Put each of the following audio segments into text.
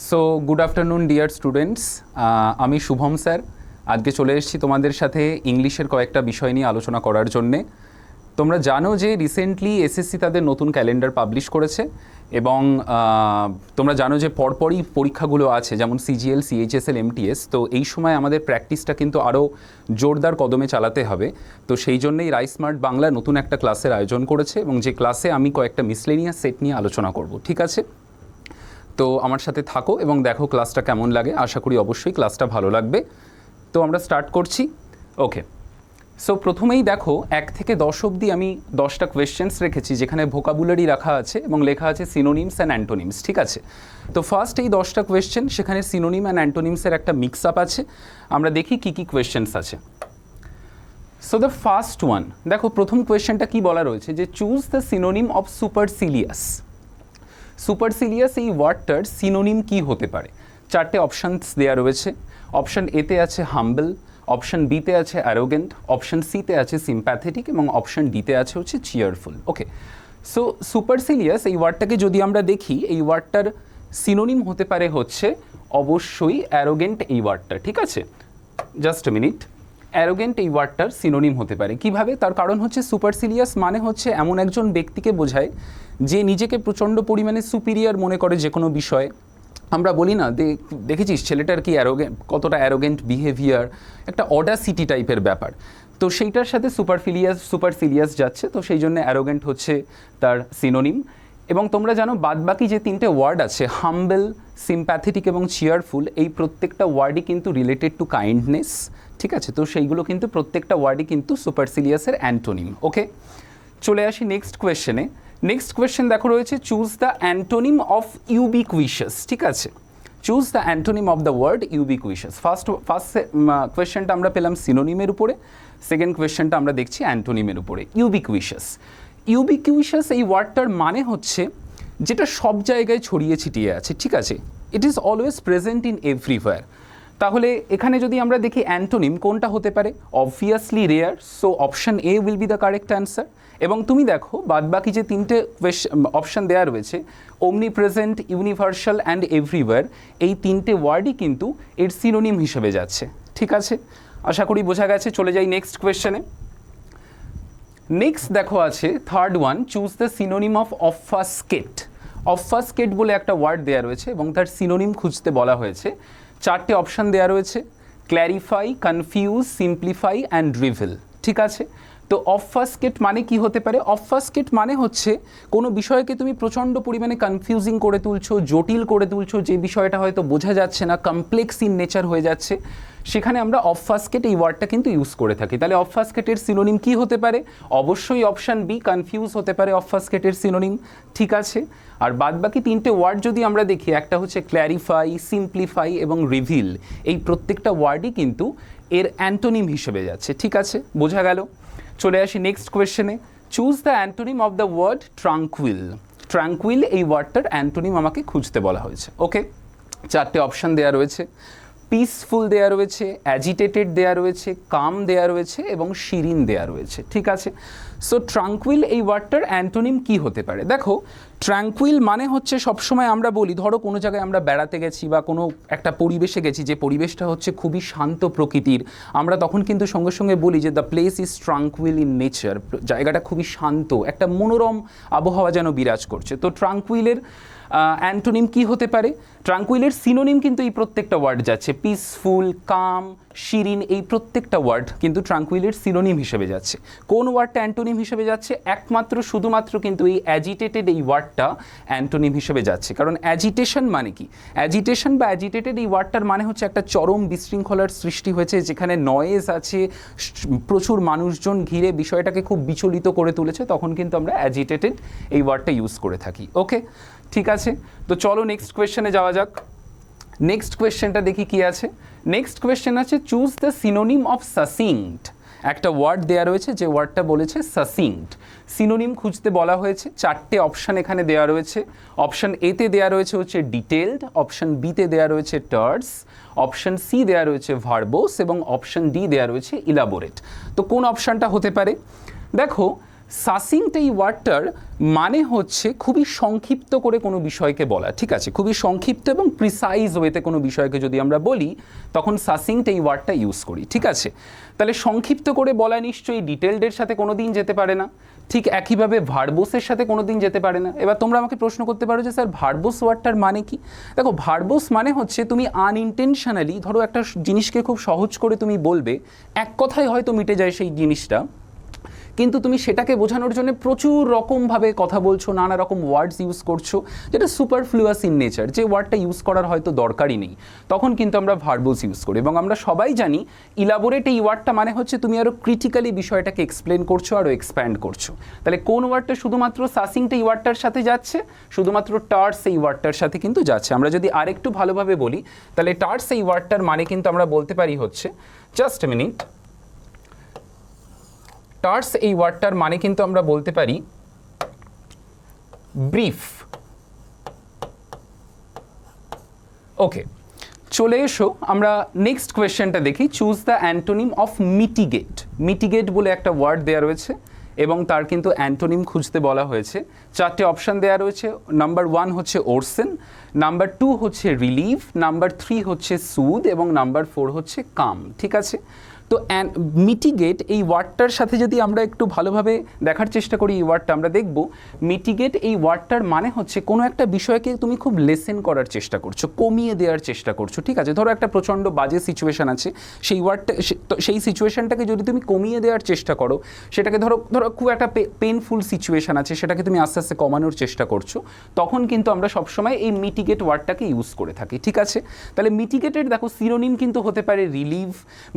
So good afternoon dear students, আমি Shubham sir আজকে চলে এসেছি তোমাদের সাথে ইংলিশের কয়েকটা বিষয় নিয়ে আলোচনা করার জন্যে। তোমরা জানো যে রিসেন্টলি এসএসসি তাদের নতুন ক্যালেন্ডার পাবলিশ করেছে এবং তোমরা জানো যে পরপরই পরীক্ষাগুলো আছে, যেমন সিজিএল, সিএইচএসএল, এমটিএস। তো এই সময় আমাদের প্র্যাকটিসটা কিন্তু আরও জোরদার কদমে চালাতে হবে। তো সেই জন্যই রাইসমার্ট বাংলা নতুন একটা ক্লাসের আয়োজন করেছে এবং যে ক্লাসে আমি কয়েকটা মিসলেনিয়াস সেট নিয়ে আলোচনা করব, ঠিক আছে? তো আমার সাথে থাকো এবং দেখো ক্লাসটা কেমন লাগে। আশা করি অবশ্যই ক্লাসটা ভালো লাগবে। তো আমরা স্টার্ট করছি। ওকে, সো প্রথমেই দেখো 1 থেকে 10 অবধি আমি 10টা কোয়েশ্চেন্স রেখেছি, যেখানে ভোকাবুলারি রাখা আছে এবং লেখা আছে সিনোনিমস অ্যান্ড অ্যান্টোনিমস, ঠিক আছে? তো ফার্স্ট এই 10টা কোয়েশ্চেন, সেখানে সিনোনিম অ্যান্ড অ্যান্টোনিমসের একটা মিক্স আপ আছে। আমরা দেখি কী কী কোয়েশ্চেন্স আছে। সো দ্য ফার্স্ট ওয়ান, দেখো প্রথম কোয়েশ্চেনটা কি বলা রয়েছে যে চুজ দ্য সিনোনিম অফ সুপারসিলিয়াস। সুপারসিলিয়াস এই ওয়ার্ডটার সিনোনিম কি হতে পারে? 4টে অপশানস দেওয়া রয়েছে। অপশান এতে আছে হাম্বল, অপশান বিতে আছে অ্যারোগেন্ট, অপশান সিতে আছে সিম্প্যাথেটিক এবং অপশান ডিতে আছে হচ্ছে চিয়ারফুল। ওকে, সো সুপারসিলিয়াস এই ওয়ার্ডটাকে যদি আমরা দেখি, এই ওয়ার্ডটার সিনোনিম হতে পারে হচ্ছে অবশ্যই অ্যারোগেন্ট এই ওয়ার্ডটা, ঠিক আছে? Just a minute. অ্যারোগেন্ট এই ওয়ার্ডটার সিনোনিম হতে পারে। কিভাবে? তার কারণ হচ্ছে সুপারসিলিয়াস মানে হচ্ছে এমন একজন ব্যক্তিকে বোঝায় যে নিজেকে প্রচণ্ড পরিমাণে সুপিরিয়র মনে করে যে কোনো বিষয়ে। আমরা বলি না, দেখেছিস ছেলেটার কি কতটা অ্যারোগেন্ট বিহেভিয়ার, একটা অডাসিটি টাইপের ব্যাপার। তো সেইটার সাথে সুপারসিলিয়াস যাচ্ছে, তো সেই জন্য অ্যারোগেন্ট হচ্ছে তার সিনোনিম। এবং তোমরা জানো বাদবাকি যে 3টে ওয়ার্ড আছে, হাম্বল, সিম্প্যাথেটিক এবং চিয়ারফুল, এই প্রত্যেকটা ওয়ার্ডই কিন্তু রিলেটেড টু কাইন্ডনেস, ঠিক আছে? তো সেইগুলো কিন্তু প্রত্যেকটা ওয়ার্ডই কিন্তু সুপারসিলিয়াসের অ্যান্টোনিম। ওকে, চলে আসি নেক্সট কোয়েশ্চেনে। নেক্সট কোয়েশ্চেন দেখো রয়েছে choose the antonym of ubiquitous, ঠিক আছে? Choose the antonym of the word ubiquitous. First কোয়েশ্চেনটা আমরা পেলাম সিনোনিমের উপরে, সেকেন্ড কোয়েশ্চেনটা আমরা দেখছি অ্যান্টোনিমের উপরে। ইউবিকুইশাস, ইউবিকুইশাস এই ওয়ার্ডটার মানে হচ্ছে যেটা সব জায়গায় ছড়িয়ে ছিটিয়ে আছে, ঠিক আছে? It is always present in everywhere. তাহলে এখানে যদি আমরা দেখি অ্যান্টোনিম কোনটা হতে পারে? Obviously rare, so option A will be the correct answer. এবং তুমি দেখো বাদবাকি যে 3টে অপশান দেওয়া রয়েছে, ওমনি প্রেজেন্ট, ইউনিভার্সাল অ্যান্ড এভরিওয়্যার, এই 3টে ওয়ার্ডই কিন্তু এর সিনোনিম হিসেবে যাচ্ছে, ঠিক আছে? আশা করি বোঝা গেছে। চলে যাই নেক্সট কোয়েশ্চেনে। নেক্সট দেখো আছে third one, choose the synonym of obfuscate. Obfuscate বলে একটা ওয়ার্ড দেওয়া রয়েছে এবং তার সিনোনিম খুঁজতে বলা হয়েছে। 4টে অপশান দেওয়া রয়েছে, clarify, confuse, simplify and reveal, ঠিক আছে? তো অফাস্কেট মানে কি হতে পারে? অফাস্কেট মানে হচ্ছে কোনো বিষয়কে তুমি প্রচণ্ড পরিমাণে কনফিউজিং করে তুলছো, জটিল করে তুলছো, যে বিষয়টা হয়তো বোঝা যাচ্ছে না, কমপ্লেক্স ইন নেচার হয়ে যাচ্ছে, সেখানে আমরা অফাস্কেট এই ওয়ার্ডটা কিন্তু ইউজ করে থাকি। তাহলে অফাস্কেটের সিনোনিম কি হতে পারে? অবশ্যই অপশান বি, কনফিউজ হতে পারে অফাস্কেটের সিনোনিম, ঠিক আছে? আর বাদবাকি 3টে ওয়ার্ড যদি আমরা দেখি, একটা হচ্ছে ক্ল্যারিফাই, সিম্পলিফাই এবং রিভিল, এই প্রত্যেকটা ওয়ার্ডই কিন্তু এর অ্যান্টোনিম হিসেবে যাচ্ছে, ঠিক আছে? বোঝা গেল? চলে আসি নেক্সট কোয়েশ্চেনে। Choose the antonym of the word tranquil. Tranquil এই ওয়ার্ডটার অ্যান্টোনিম আমাকে খুঁজতে বলা হয়েছে। ওকে, 4টে অপশান দেওয়া রয়েছে, পিসফুল দেওয়া রয়েছে, অ্যাজিটেটেড দেওয়া রয়েছে, কাম দেওয়া রয়েছে এবং শিরিন দেওয়া রয়েছে, ঠিক আছে? সো ট্রাঙ্কুইল এই ওয়ার্ডটার অ্যান্টোনিম কি হতে পারে? দেখো, ট্রাঙ্কুইল মানে হচ্ছে সবসময় আমরা বলি, ধরো কোনো জায়গায় আমরা বেড়াতে গেছি বা কোনো একটা পরিবেশে গেছি, যে পরিবেশটা হচ্ছে খুবই শান্ত প্রকৃতির, আমরা তখন কিন্তু সঙ্গে সঙ্গে বলি যে the place is tranquil in nature, জায়গাটা খুবই শান্ত, একটা মনোরম আবহাওয়া যেন বিরাজ করছে। তো ট্রাঙ্কুইলের অ্যান্টোনিম কি হতে পারে? ট্রাঙ্কুইলের সিনোনিম কিন্তু এই প্রত্যেকটা ওয়ার্ড যাচ্ছে, পিসফুল, কাম, শিরিন, এই প্রত্যেকটা ওয়ার্ড কিন্তু ট্রাঙ্কুইলের সিনোনিম হিসেবে যাচ্ছে। কোন ওয়ার্ডটা অ্যান্টোনিম হিসেবে যাচ্ছে? একমাত্র শুধুমাত্র কিন্তু এই অ্যাজিটেটেড এই ওয়ার্ডটা অ্যান্টোনিম হিসেবে যাচ্ছে। কারণ অ্যাজিটেশন মানে কি? অ্যাজিটেশন বা অ্যাজিটেটেড এই ওয়ার্ডটার মানে হচ্ছে একটা চরম বিশৃঙ্খলার সৃষ্টি হয়েছে, যেখানে নয়েজ আছে, প্রচুর মানুষজন ঘিরে বিষয়টাকে খুব বিচলিত করে তুলেছে, তখন কিন্তু আমরা অ্যাজিটেটেড এই ওয়ার্ডটা ইউজ করে থাকি। ওকে, ঠিক আছে? তো চলো নেক্সট কোয়েশ্চেনে যাওয়া যাক। নেক্সট কোয়েশ্চেনটা দেখি কি আছে। নেক্সট কোয়েশ্চেন আছে চুজ দ্য সিনোনিম অফ সাসিংক্ট। একটা ওয়ার্ড দেওয়া রয়েছে, যে ওয়ার্ডটা বলেছে সাসিংক্ট, সিনোনিম খুঁজতে বলা হয়েছে। 4টে অপশান এখানে দেওয়া রয়েছে। অপশান এতে দেওয়া রয়েছে হচ্ছে ডিটেলড, অপশান বিতে দেওয়া রয়েছে টার্স, অপশান সি দেওয়া রয়েছে ভার্বোস এবং অপশান ডি দেওয়া রয়েছে ইলাবোরেট। তো কোন অপশানটা হতে পারে? দেখো, সাসিংট এই ওয়ার্ডটার মানে হচ্ছে খুবই সংক্ষিপ্ত করে কোনো বিষয়কে বলা, ঠিক আছে, খুবই সংক্ষিপ্ত এবং প্রিসাইজ ওয়েতে কোনো বিষয়কে যদি আমরা বলি তখন সাসিংট এই ওয়ার্ডটা ইউজ করি, ঠিক আছে। তাহলে সংক্ষিপ্ত করে বলা নিশ্চয়ই ডিটেলডের সাথে কোনো দিন যেতে পারে না, ঠিক একইভাবে ভার্বোসের সাথে কোনো দিন যেতে পারে না। এবার তোমরা আমাকে প্রশ্ন করতে পারো যে স্যার ভার্বোস ওয়ার্ডটার মানে কি? দেখো, ভার্বোস মানে হচ্ছে তুমি আনইনটেনশনালি ধরো একটা জিনিসকে খুব সহজ করে তুমি বলবে, এক কথায় হয়তো মিটে যায় সেই জিনিসটা, কিন্তু তুমি সেটাকে বোঝানোর জন্য প্রচুর রকমভাবে কথা বলছো, নানা রকম ওয়ার্ডস ইউজ করছো যেটা সুপারফ্লুয়াস ইন নেচার, যে ওয়ার্ডটা ইউজ করার হয়তো দরকারই নেই, তখন কিন্তু আমরা ভার্বস ইউজ করি। এবং আমরা সবাই জানি ইলাবোরেট এই ওয়ার্ডটা মানে হচ্ছে তুমি আরও ক্রিটিক্যালি বিষয়টাকে এক্সপ্লেন করছো, আরও এক্সপ্যান্ড করছো। তাহলে কোন ওয়ার্ডটা শুধুমাত্র সাসিংট এই ওয়ার্ডটার সাথে যাচ্ছে? শুধুমাত্র টার্স এই ওয়ার্ডটার সাথে কিন্তু যাচ্ছে। আমরা যদি আরেকটু ভালোভাবে বলি তাহলে টার্স এই ওয়ার্ডটার মানে কিন্তু আমরা বলতে পারি হচ্ছে, জাস্ট এ মিনিট, টার্স এই ওয়ার্ডটার মানে কিন্তু আমরা বলতে পারি ব্রিফ। ওকে, চলে এসো আমরা নেক্সট কোয়েশ্চেনটা দেখি। Choose the antonym of mitigate. Mitigate বলে একটা ওয়ার্ড দেওয়া রয়েছে এবং তার কিন্তু অ্যান্টোনিম খুঁজতে বলা হয়েছে। চারটে অপশান দেওয়া রয়েছে। নাম্বার 1 হচ্ছে ওরসেন, নাম্বার 2 হচ্ছে রিলিভ, নাম্বার 3 হচ্ছে সুদ এবং নাম্বার 4 হচ্ছে কাম, ঠিক আছে। তো মিটিগেট এই ওয়ার্ডটার সাথে যদি আমরা একটু ভালোভাবে দেখার চেষ্টা করি এই ওয়ার্ডটা, আমরা দেখব মিটিগেট এই ওয়ার্ডটার মানে হচ্ছে কোনো একটা বিষয়কে তুমি খুব লেসেন করার চেষ্টা করছো, কমিয়ে দেওয়ার চেষ্টা করছো, ঠিক আছে। ধরো একটা প্রচণ্ড বাজে সিচুয়েশান আছে, সেই ওয়ার্ডটা সেই সিচুয়েশানটাকে যদি তুমি কমিয়ে দেওয়ার চেষ্টা করো, সেটাকে ধরো খুব একটা পেনফুল সিচুয়েশান আছে, সেটাকে তুমি আস্তে আস্তে কমানোর চেষ্টা করছো, তখন কিন্তু আমরা সবসময় এই মিটিগেট ওয়ার্ডটাকে ইউজ করে থাকি, ঠিক আছে। তাহলে মিটিগেটের দেখো সিনোনিম কিন্তু হতে পারে রিলিভ,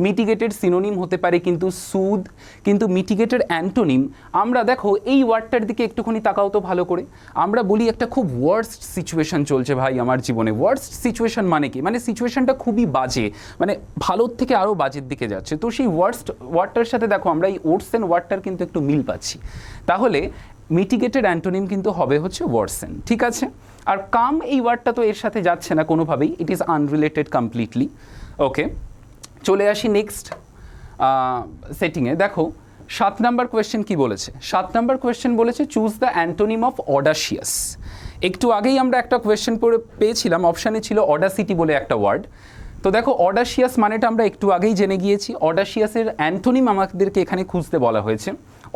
মিটিগেটের সিনোনিম হতে পারে কিন্তু সুদ, কিন্তু মিটিগেটের অ্যান্টোনিম আমরা দেখো এই ওয়ার্ডটার দিকে একটুখানি তাকাও তো ভালো করে। আমরা বলি একটা খুব ওয়ার্স্ট সিচুয়েশন চলছে ভাই আমার জীবনে। ওয়ার্স্ট সিচুয়েশন মানে কি? মানে সিচুয়েশনটা খুবই বাজে, মানে ভালোর থেকে আরও বাজের দিকে যাচ্ছে। তো সেই ওয়ার্স্ট ওয়ার্ডটার সাথে দেখো আমরা এই ওরসেন ওয়ার্ডটার কিন্তু একটু মিল পাচ্ছি। তাহলে মিটিগেটেড অ্যান্টোনিম কিন্তু হবে হচ্ছে ওয়ার্সেন, ঠিক আছে। আর কাম এই ওয়ার্ডটা তো এর সাথে যাচ্ছে না কোনোভাবেই, ইট ইজ আনরিলেটেড কমপ্লিটলি। ওকে, চলে আসি নেক্সট সেটিংয়ে। দেখো 7 নাম্বার কোয়েশ্চেন কি বলেছে? 7 নাম্বার কোয়েশ্চেন বলেছে choose the antonym of audacious. একটু আগেই আমরা একটা কোয়েশ্চেন পেয়েছিলাম, অপশানে ছিল অডাসিটি বলে একটা ওয়ার্ড। তো দেখো অডাসিয়াস মানেটা আমরা একটু আগেই জেনে গিয়েছি। অডাসিয়াসের অ্যান্টোনিম আমাদেরকে এখানে খুঁজতে বলা হয়েছে।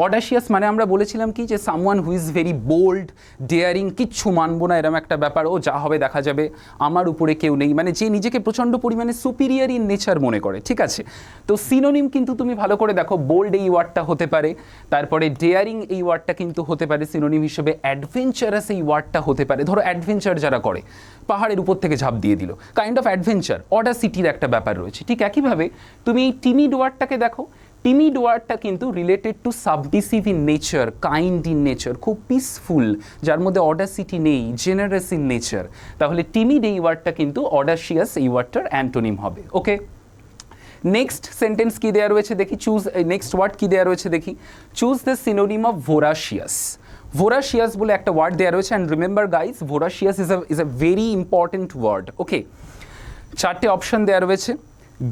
অডাসিয়াস মানে আমরা বলেছিলাম কি, যে someone who is very bold, daring, কিচ্ছু মানবো না এরম একটা ব্যাপার, ও যা হবে দেখা যাবে, আমার উপরে কেউ নেই, মানে যে নিজেকে প্রচণ্ড পরিমাণে সুপিরিয়ার ইন নেচার মনে করে, ঠিক আছে। তো সিনোনিম কিন্তু তুমি ভালো করে দেখো, বোল্ড এই ওয়ার্ডটা হতে পারে, তারপরে ডেয়ারিং এই ওয়ার্ডটা কিন্তু হতে পারে সিনোনিম হিসেবে, অ্যাডভেঞ্চারাস এই ওয়ার্ডটা হতে পারে। ধরো অ্যাডভেঞ্চার যারা করে, পাহাড়ের উপর থেকে ঝাঁপ দিয়ে দিল, কাইন্ড অফ অ্যাডভেঞ্চার, অডাসিটির একটা ব্যাপার রয়েছে। ঠিক একইভাবে তুমি এই টিমিড ওয়ার্ডটাকে দেখো, টিমিড ওয়ার্ডটা কিন্তু related to submissive in nature, kind in nature, খুব পিসফুল, যার মধ্যে অডাসিটি নেই, জেনারাস ইন নেচার। তাহলে টিমিড এই ওয়ার্ডটা কিন্তু অডাসিয়াস এই ওয়ার্ডটার অ্যান্টোনিম হবে। ওকে, নেক্সট সেন্টেন্স কি দেওয়া রয়েছে দেখি, চুজ নেক্সট ওয়ার্ড কি দেওয়া রয়েছে দেখি। Choose the synonym of voracious. Voracious বলে একটা ওয়ার্ড দেওয়া রয়েছে, and remember guys, voracious is a very important word. Okay, চারটে অপশন দেওয়া রয়েছে,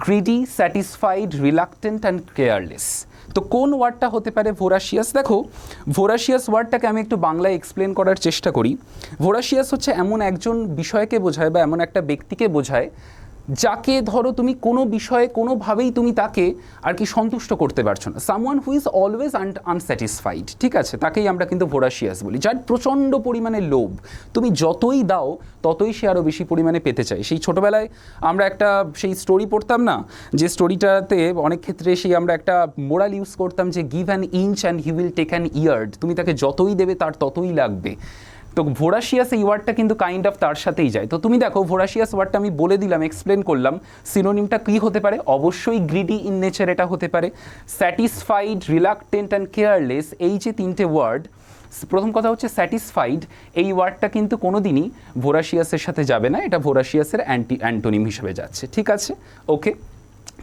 greedy, satisfied, reluctant and careless. তো কোন ওয়ার্ডটা হতে পারে ভোরাশিয়াস? দেখো, ভোরাশিয়াস ওয়ার্ডটাকে আমি একটু বাংলায় এক্সপ্লেন করার চেষ্টা করি। ভোরাশিয়াস হচ্ছে এমন একজন বিষয়কে বোঝায় বা এমন একটা ব্যক্তিকে বোঝায় যাকে ধরো তুমি কোনো বিষয়ে কোনোভাবেই তুমি তাকে আর কি সন্তুষ্ট করতে পারছো না, someone who is always unsatisfied, ঠিক আছে, তাকেই আমরা কিন্তু ভোরাশিয়াস বলি। যার প্রচণ্ড পরিমাণে লোভ, তুমি যতই দাও ততই সে আরও বেশি পরিমাণে পেতে চায়। সেই ছোটোবেলায় আমরা একটা সেই স্টোরি পড়তাম না, যে স্টোরিটাতে অনেক ক্ষেত্রে সেই আমরা একটা মোরাল ইউজ করতাম যে give an inch and he will take an yard, তুমি তাকে যতই দেবে তার ততই লাগবে। তো ভোরাশিয়াস এই ওয়ার্ডটা কিন্তু কাইন্ড অফ তার সাথেই যায়। তো তুমি দেখো ভোরাশিয়াস ওয়ার্ডটা আমি বলে দিলাম, এক্সপ্লেন করলাম, সিনোনিমটা কী হতে পারে? অবশ্যই গ্রিডি ইন নেচার এটা হতে পারে, স্যাটিসফাইড, রিলাক্টেন্ট অ্যান্ড কেয়ারলেস, এই যে তিনটে ওয়ার্ড। প্রথম কথা হচ্ছে স্যাটিসফাইড, এই ওয়ার্ডটা কিন্তু কোনো দিনই ভোরাশিয়াসের সাথে যাবে না, এটা ভোরাশিয়াসের অ্যান্টোনিম হিসেবে যাচ্ছে, ঠিক আছে। ওকে,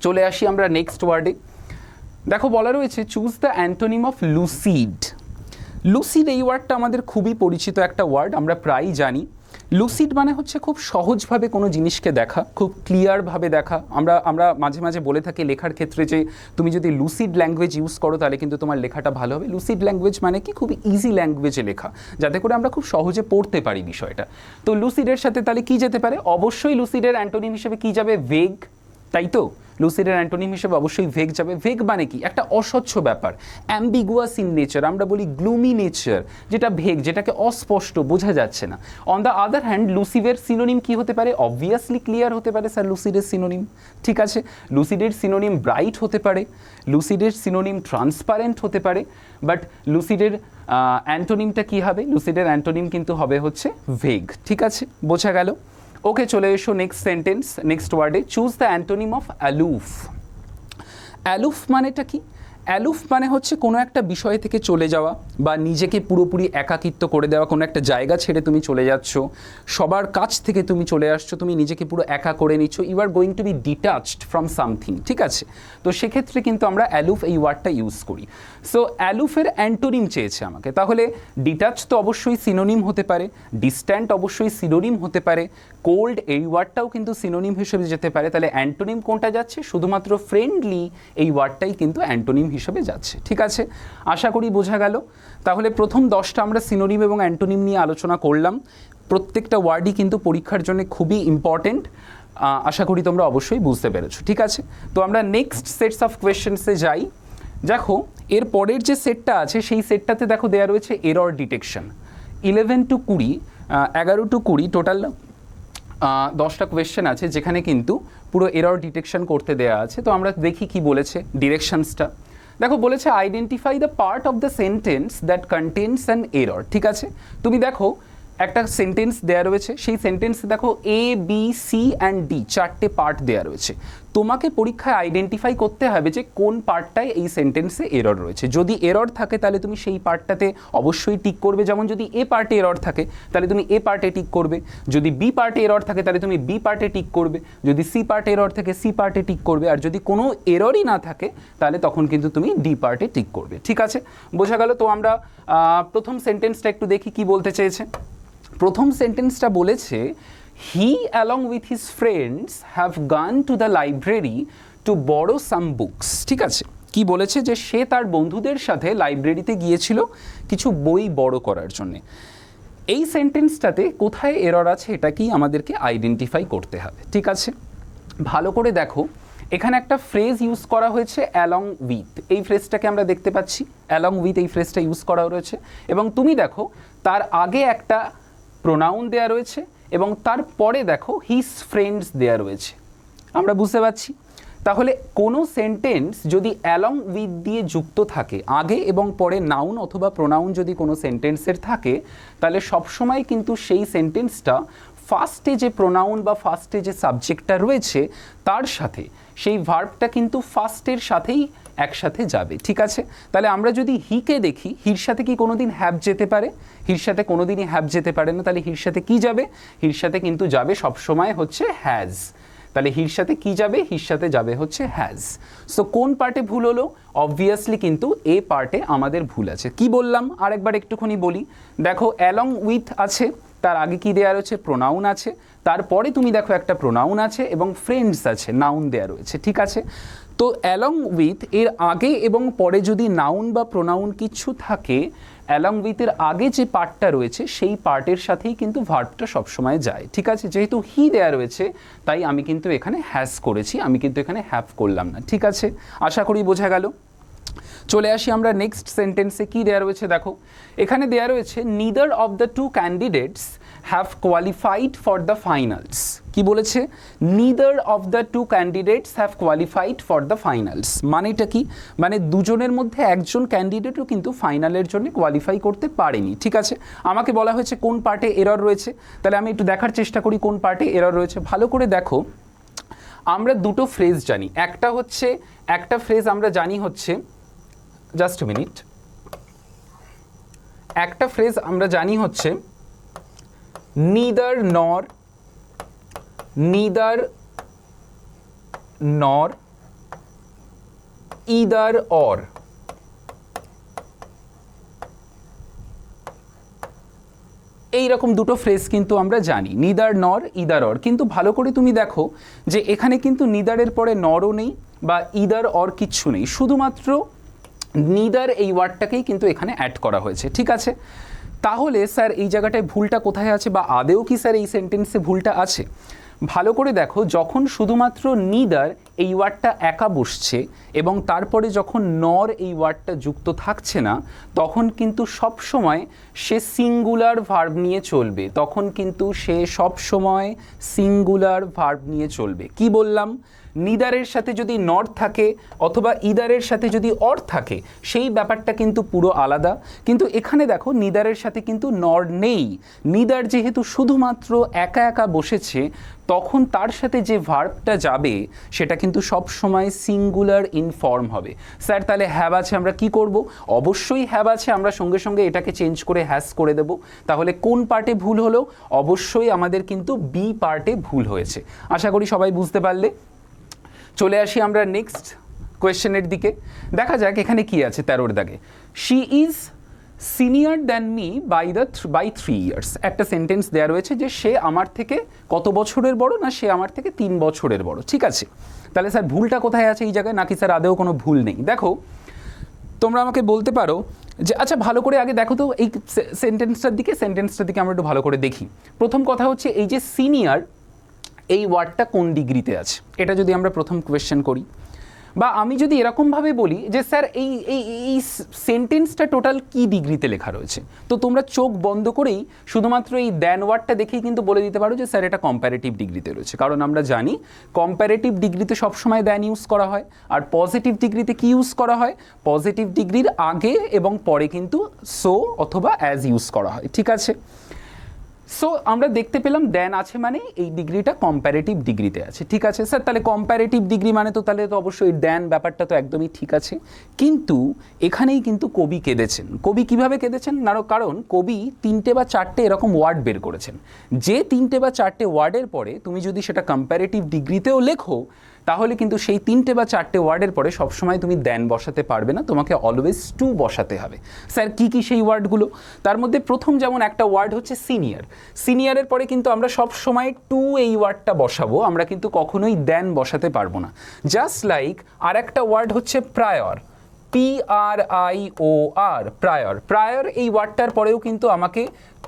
চলে আসি আমরা নেক্সট ওয়ার্ডে। দেখো বলা রয়েছে choose the antonym of lucid. Lucid এই ওয়ার্ডটা আমাদের খুবই পরিচিত একটা ওয়ার্ড, আমরা প্রায়ই জানি। লুসিড মানে হচ্ছে খুব সহজভাবে কোনো জিনিসকে দেখা, খুব ক্লিয়ারভাবে দেখা। আমরা মাঝে মাঝে বলে থাকি লেখার ক্ষেত্রে যে তুমি যদি লুসিড ল্যাঙ্গুয়েজ ইউজ করো তাহলে কিন্তু তোমার লেখাটা ভালো হবে। লুসিড ল্যাঙ্গুয়েজ মানে কি, খুব ইজি ল্যাঙ্গুয়েজে লেখা, যাতে করে আমরা খুব সহজে পড়তে পারি বিষয়টা। তো লুসিডের সাথে তাহলে কি যেতে পারে? অবশ্যই লুসিডের অ্যান্টোনিম হিসেবে কি যাবে? ভেগ, তাই তো? লুসিডের অ্যান্টোনিম হিসেবে অবশ্যই ভেগ যাবে। ভেগ মানে কি? একটা অস্বচ্ছ ব্যাপার, অ্যাম্বিগুয়াস ইন নেচার, আমরা বলি গ্লুমি নেচার, যেটা ভেগ, যেটাকে অস্পষ্ট, বোঝা যাচ্ছে না। অন দ্য আদার হ্যান্ড লুসিডের সিনোনিম কি হতে পারে? অবভিয়াসলি ক্লিয়ার হতে পারে স্যার লুসিডের সিনোনিম, ঠিক আছে? লুসিডের সিনোনিম ব্রাইট হতে পারে, লুসিডের সিনোনিম ট্রান্সপারেন্ট হতে পারে, বাট লুসিডের অ্যান্টোনিমটা কি হবে? লুসিডের অ্যান্টোনিম কিন্তু হবে হচ্ছে ভেগ, ঠিক আছে? বোঝা গেল? ওকে, চলে এসো নেক্সট সেন্টেন্স, নেক্সট ওয়ার্ডে। Choose the antonym of aloof. Aloof মানেটা কি? অ্যালুফ মানে হচ্ছে কোনো একটা বিষয় থেকে চলে যাওয়া বা নিজেকে পুরোপুরি একাকিত্ব করে দেওয়া। কোনো একটা জায়গা ছেড়ে তুমি চলে যাচ্ছ, সবার কাছ থেকে তুমি চলে আসছো, তুমি নিজেকে পুরো একা করে নিচ্ছ, you are going to be detached from something, ঠিক আছে? তো সেক্ষেত্রে কিন্তু আমরা অ্যালুফ এই ওয়ার্ডটা ইউজ করি। সো অ্যালুফের অ্যান্টোনিম চেয়েছে আমাকে, তাহলে ডিটাচ তো অবশ্যই সিনোনিম হতে পারে, ডিস্ট্যান্ট অবশ্যই সিনোনিম হতে পারে, কোল্ড এই ওয়ার্ডটাও কিন্তু সিনোনিম হিসেবে যেতে পারে। তাহলে অ্যান্টোনিম কোনটা যাচ্ছে? শুধুমাত্র ফ্রেন্ডলি এই ওয়ার্ডটাই কিন্তু অ্যান্টোনিম হিসেবে যাচ্ছে, ঠিক আছে? আশা করি বোঝা গেল। তাহলে প্রথম 10টা আমরা সিনোনিম এবং অ্যান্টোনিম নিয়ে আলোচনা করলাম। প্রত্যেকটা ওয়ার্ডই কিন্তু পরীক্ষার জন্য খুবই ইম্পর্টেন্ট। আশা করি তোমরা অবশ্যই বুঝতে পেরেছো, ঠিক আছে? তো আমরা নেক্সট সেটস অফ কোয়েশ্চেন্সে যাই। দেখো এর পরের যে সেটটা আছে সেই সেটটাতে দেখো দেওয়া রয়েছে error detection. 11 to 20, 11 to 20 total 10টা কোয়েশ্চেন আছে, যেখানে কিন্তু পুরো এরর ডিটেকশন করতে দেওয়া আছে। তো আমরা দেখি কি বলেছে ডিরেকশনসটা। দেখো বলেছে identify the part of the sentence that contains an error, ঠিক আছে? তুমি দেখো একটা সেন্টেন্স দেওয়া রয়েছে, সেই সেন্টেন্সে দেখো A B C and D 4টে পার্ট দেওয়া রয়েছে। তোমাকে পরীক্ষায় আইডেন্টিফাই করতে হবে যে কোন পার্টটায় এই সেন্টেন্সে এরর রয়েছে। যদি এরর থাকে তাহলে তুমি সেই পার্টটাতে অবশ্যই টিক করবে, যেমন যদি এ পার্টে এরর থাকে তাহলে তুমি এ পার্টে টিক করবে, যদি বি পার্টে এরর থাকে তাহলে তুমি বি পার্টে টিক করবে, যদি সি পার্টে এরর থাকে সি পার্টে টিক করবে, আর যদি কোনো এররই না থাকে তাহলে তখন কিন্তু তুমি ডি পার্টে টিক করবে, ঠিক আছে? বোঝা গেল? তো আমরা প্রথম সেন্টেন্সটা একটু দেখি কি বলতে চেয়েছে। প্রথম সেন্টেন্সটা বলেছে he along with his friends have gone to the library to borrow some books, ঠিক আছে? কি বলেছে? যে সে তার বন্ধুদের সাথে লাইব্রেরিতে গিয়েছিল কিছু বই বড় করার জন্যে। এই সেন্টেন্সটাতে কোথায় এরর আছে এটা কি আমাদেরকে আইডেন্টিফাই করতে হবে, ঠিক আছে? ভালো করে দেখো, এখানে একটা ফ্রেজ ইউজ করা হয়েছে অ্যালং উইথ, এই ফ্রেজটাকে আমরা দেখতে পাচ্ছি, অ্যালং উইথ এই ফ্রেজটা ইউজ করা রয়েছে। এবং তুমি দেখো তার আগে একটা প্রোনাউন দেয়া রয়েছে এবং তারপরে দেখো হিজ ফ্রেন্ডস দেয়া রয়েছে। আমরা বুঝতে পারছি? তাহলে কোনো সেন্টেন্স যদি অ্যালং উইথ দিয়ে যুক্ত থাকে, আগে এবং পরে নাউন অথবা প্রোনাউন যদি কোনো সেন্টেন্সের থাকে, তাহলে সবসময় কিন্তু সেই সেন্টেন্সটা ফার্স্টে যে প্রোনাউন বা ফার্স্টে যে সাবজেক্টটা রয়েছে তার সাথে সেই ভার্বটা কিন্তু ফার্স্টের সাথেই একসাথে যাবে, ঠিক আছে? তাহলে আমরা যদি হিকে দেখি, হির সাথে কি কোনোদিন হ্যাভ যেতে পারে? হির সাথে কোনোদিনই হ্যাভ যেতে পারে না। তাহলে হির সাথে কি যাবে? হির সাথে কিন্তু যাবে সবসময় হচ্ছে হ্যাজ। তাহলে হির সাথে কি যাবে? হির সাথে যাবে হচ্ছে হ্যাজ। সো কোন পার্টে ভুল হলো? অবভিয়াসলি কিন্তু এ পার্টে আমাদের ভুল আছে। কি বললাম আরেকবার একটুখানি বলি। দেখো অ্যালং উইথ আছে, তার আগে কি দেওয়া রয়েছে? প্রোনাউন আছে, তারপরে তুমি দেখো একটা প্রোনাউন আছে এবং ফ্রেন্ডস আছে, নাউন দেওয়া রয়েছে, ঠিক আছে? তো অ্যালং উইথ এর আগে এবং পরে যদি নাউন বা প্রোনাউন কিছু থাকে, অ্যালং উইথের আগে যে পার্টটা রয়েছে সেই পার্টের সাথেই কিন্তু ভার্বটা সবসময় যায়, ঠিক আছে? যেহেতু হি দেয়া রয়েছে তাই আমি কিন্তু এখানে হ্যাজ করেছি, আমি কিন্তু এখানে হ্যাভ করলাম না, ঠিক আছে? আশা করি বোঝা গেল। চলে আসি আমরা নেক্সট সেন্টেন্সে। কি দেয়া রয়েছে দেখো, এখানে দেয়া রয়েছে neither of the two candidates have qualified for the finals. কি বলেছে? Neither of the two candidates have qualified for the finals. মানেটা কি? মানে দুজনের মধ্যে একজন ক্যান্ডিডেটও কিন্তু ফাইনালের জন্য কোয়ালিফাই করতে পারেনি, ঠিক আছে? আমাকে বলা হয়েছে কোন পার্টে এরর রয়েছে, তাহলে আমি একটু দেখার চেষ্টা করি কোন পার্টে এরর রয়েছে। ভালো করে দেখো, আমরা দুটো ফ্রেজ জানি। একটা ফ্রেজ আমরা জানি হচ্ছে, জাস্ট এ মিনিট, একটা ফ্রেজ আমরা জানি হচ্ছে নিদার নর, নিদার নর, ইদার অর। এই রকম দুটো ফ্রেজ কিন্তু আমরা জানি, নিদার নর ইদার অর। কিন্তু ভালো করে তুমি দেখো যে এখানে কিন্তু নিদারের পরে নরও নেই বা ইদার অর কিচ্ছু নেই, শুধুমাত্র নিদার এই ওয়ার্ডটাকেই কিন্তু এখানে অ্যাড করা হয়েছে। ঠিক আছে, তাহলে স্যার এই জায়গাটায় ভুলটা কোথায় আছে, বা আদেও কি স্যার এই সেন্টেন্সে ভুলটা আছে? ভালো করে দেখো, যখন শুধুমাত্র নিদার এই ওয়ার্ডটা একা বসছে এবং তারপরে যখন নর এই ওয়ার্ডটা যুক্ত থাকছে না, তখন কিন্তু সব সময় সে সিঙ্গুলার ভার্ব নিয়ে চলবে। তখন কিন্তু সে সব সময় সিঙ্গুলার ভার্ব নিয়ে চলবে। কি বললাম? নিদারের সাথে যদি নর থাকে অথবা ইদারের সাথে যদি অর থাকে, সেই ব্যাপারটা কিন্তু পুরো আলাদা। কিন্তু এখানে দেখো নিদারের সাথে কিন্তু নর নেই। নিদার যেহেতু শুধুমাত্র একা একা বসেছে, তখন তার সাথে যে ভার্বটা যাবে সেটা কিন্তু সব সময় সিঙ্গুলার ইন ফর্ম হবে। স্যার তাহলে হ্যাভ আছে, আমরা কি করব? অবশ্যই হ্যাভ আছে, আমরা সঙ্গে সঙ্গে এটাকে চেঞ্জ করে হ্যাজ করে দেব। তাহলে কোন পার্টে ভুল হলো? অবশ্যই আমাদের কিন্তু বি পার্টে ভুল হয়েছে। আশা করি সবাই বুঝতে পারলে। চলে আসি আমরা নেক্সট কোয়েশ্চেনের দিকে। দেখা যাক এখানে কি আছে 13 দাগে। She is senior than me by 3 years. একটা সেন্টেন্স দেওয়া রয়েছে যে সে আমার থেকে কত বছরের বড়, না সে আমার থেকে 3 বছরের বড়। ঠিক আছে, তাহলে স্যার ভুলটা কোথায় আছে এই জায়গায়, নাকি স্যার আদেও কোনো ভুল নেই? দেখো, তোমরা আমাকে বলতে পারো যে আচ্ছা ভালো করে আগে দেখো তো এই সেন্টেন্সটার দিকে আমরা একটু ভালো করে দেখি। প্রথম কথা হচ্ছে এই যে সিনিয়র এই ওয়ার্ডটা কোন ডিগ্রিতে আছে, এটা যদি আমরা প্রথম কোয়েশ্চেন করি, বা আমি যদি এরকমভাবে বলি যে স্যার এই এই এই সেন্টেন্সটা টোটাল কি ডিগ্রিতে লেখা রয়েছে, তো তোমরা চোখ বন্ধ করেই শুধুমাত্র এই দ্যান ওয়ার্ডটা দেখেই কিন্তু বলে দিতে পারো যে স্যার এটা কম্প্যারেটিভ ডিগ্রিতে রয়েছে। কারণ আমরা জানি কম্প্যারেটিভ ডিগ্রিতে সবসময় দ্যান ইউজ করা হয়, আর পজিটিভ ডিগ্রিতে কি ইউজ করা হয়? পজিটিভ ডিগ্রির আগে এবং পরে কিন্তু সো অথবা অ্যাজ ইউজ করা হয়। ঠিক আছে, সো আমরা দেখতে পেলাম দ্যান আছে মানে এই ডিগ্রিটা কম্প্যারেটিভ ডিগ্রিতে আছে। ঠিক আছে স্যার, তাহলে কম্প্যারেটিভ ডিগ্রি মানে তো তাহলে তো অবশ্যই দ্যান ব্যাপারটা তো একদমই ঠিক আছে। কিন্তু এখানেই কিন্তু কবি কেঁদেছেন। কবি কিভাবে কেঁদেছেন? না, কারণ কবি 3টে বা 4টে এরকম ওয়ার্ড বের করেছেন, যে 3টে বা 4টে ওয়ার্ডের পরে তুমি যদি সেটা কম্প্যারেটিভ ডিগ্রিতেও লেখো, তাহলে কিন্তু সেই 3টে বা 4টে ওয়ার্ডের পরে সবসময় তুমি দ্যান বসাতে পারবে না, তোমাকে অলওয়েজ টু বসাতে হবে। স্যার কি কি সেই ওয়ার্ডগুলো? তার মধ্যে প্রথম যেমন একটা ওয়ার্ড হচ্ছে সিনিয়র। সিনিয়রের পরে কিন্তু আমরা সব সময় টু এই ওয়ার্ডটা বসাবো, আমরা কিন্তু কখনোই দ্যান বসাতে পারবো না। জাস্ট লাইক আর একটা ওয়ার্ড হচ্ছে প্রায়র, PRIOR, প্রায়র। প্রায়র এই ওয়ার্ডটার পরেও কিন্তু আমাকে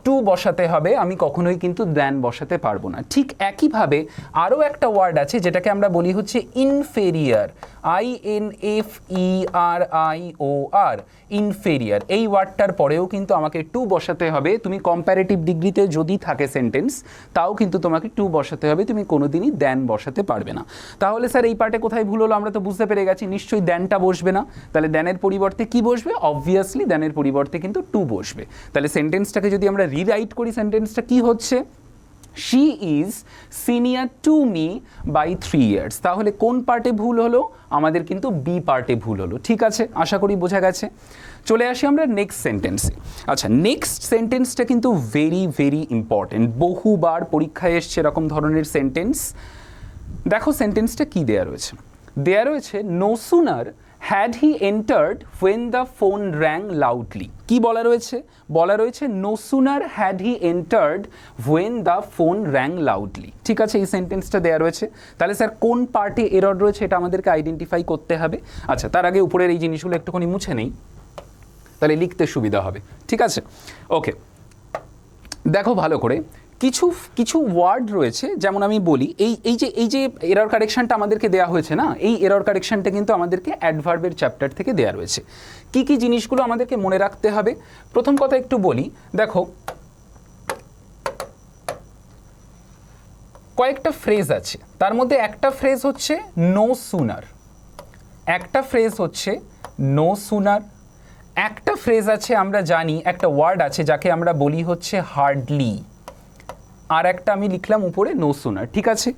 টু বসাতে হবে, আমি কখনোই কিন্তু দ্যান বসাতে পারবো না। ঠিক একইভাবে আরও একটা ওয়ার্ড আছে যেটাকে আমরা বলি হচ্ছে ইনফেরিয়ার, INFERIOR, ইনফেরিয়ার। এই ওয়ার্ডটার পরেও কিন্তু আমাকে টু বসাতে হবে। তুমি কম্প্যারেটিভ ডিগ্রিতে যদি থাকে সেন্টেন্স, তাও কিন্তু তোমাকে টু বসাতে হবে, তুমি কোনোদিনই দ্যান বসাতে পারবে না। তাহলে স্যার এই পার্টে কোথায় ভুল হলো আমরা তো বুঝতে পেরে গেছি, নিশ্চয়ই দ্যানটা বসবে না। তাহলে দ্যানের পরিবর্তে কি বসবে? অবভিয়াসলি দ্যানের পরিবর্তে কিন্তু টু বসবে। তাহলে সেন্টেন্সটাকে যদি আমরা রিরাইট করি, সেন্টেন্সটা কি হচ্ছে? She is senior to me by 3 years. তাহলে কোন পার্টে ভুল হলো? আমাদের কিন্তু বি পার্টে ভুল হলো। ঠিক আছে, আশা করি বোঝা গেছে। চলে আসি আমরা নেক্সট সেন্টেন্সে। আচ্ছা, নেক্সট সেন্টেন্সটা কিন্তু ভেরি ভেরি ইম্পর্টেন্ট, বহুবার পরীক্ষায় এসছে এরকম ধরনের সেন্টেন্স। দেখো সেন্টেন্সটা কি দেয়া রয়েছে? দেয়া রয়েছে no sooner had he entered when the phone rang loudly. কি বলা রয়েছে? বলা রয়েছে no sooner had he entered when the phone rang loudly. ঠিক আছে, এই সেন্টেন্সটা দেওয়া রয়েছে। তাহলে স্যার কোন পার্টে এরর রয়েছে এটা আমাদেরকে আইডেন্টিফাই করতে হবে। আচ্ছা, তার আগে উপরের এই জিনিসগুলো একটুখানি মুছে নেই, তাহলে লিখতে সুবিধা হবে। ঠিক আছে, ওকে। দেখো ভালো করে, কিছু কিছু ওয়ার্ড রয়েছে, যেমন আমি বলি এই যে এরর কারেকশনটা আমাদেরকে দেওয়া হয়েছে না, এই এরর কারেকশনটা কিন্তু আমাদেরকে অ্যাডভার্বের চ্যাপ্টার থেকে দেওয়া রয়েছে। কি কি জিনিসগুলো আমাদেরকে মনে রাখতে হবে? প্রথম কথা একটু বলি, দেখো কয়েকটা ফ্রেজ আছে, তার মধ্যে একটা ফ্রেজ হচ্ছে নো সুনার, একটা ফ্রেজ হচ্ছে নো সুনার, একটা ফ্রেজ আছে আমরা জানি, একটা ওয়ার্ড আছে যাকে আমরা বলি হচ্ছে হার্ডলি, আর একটা আমি লিখলাম উপরে নো সুনার। ঠিক আছে,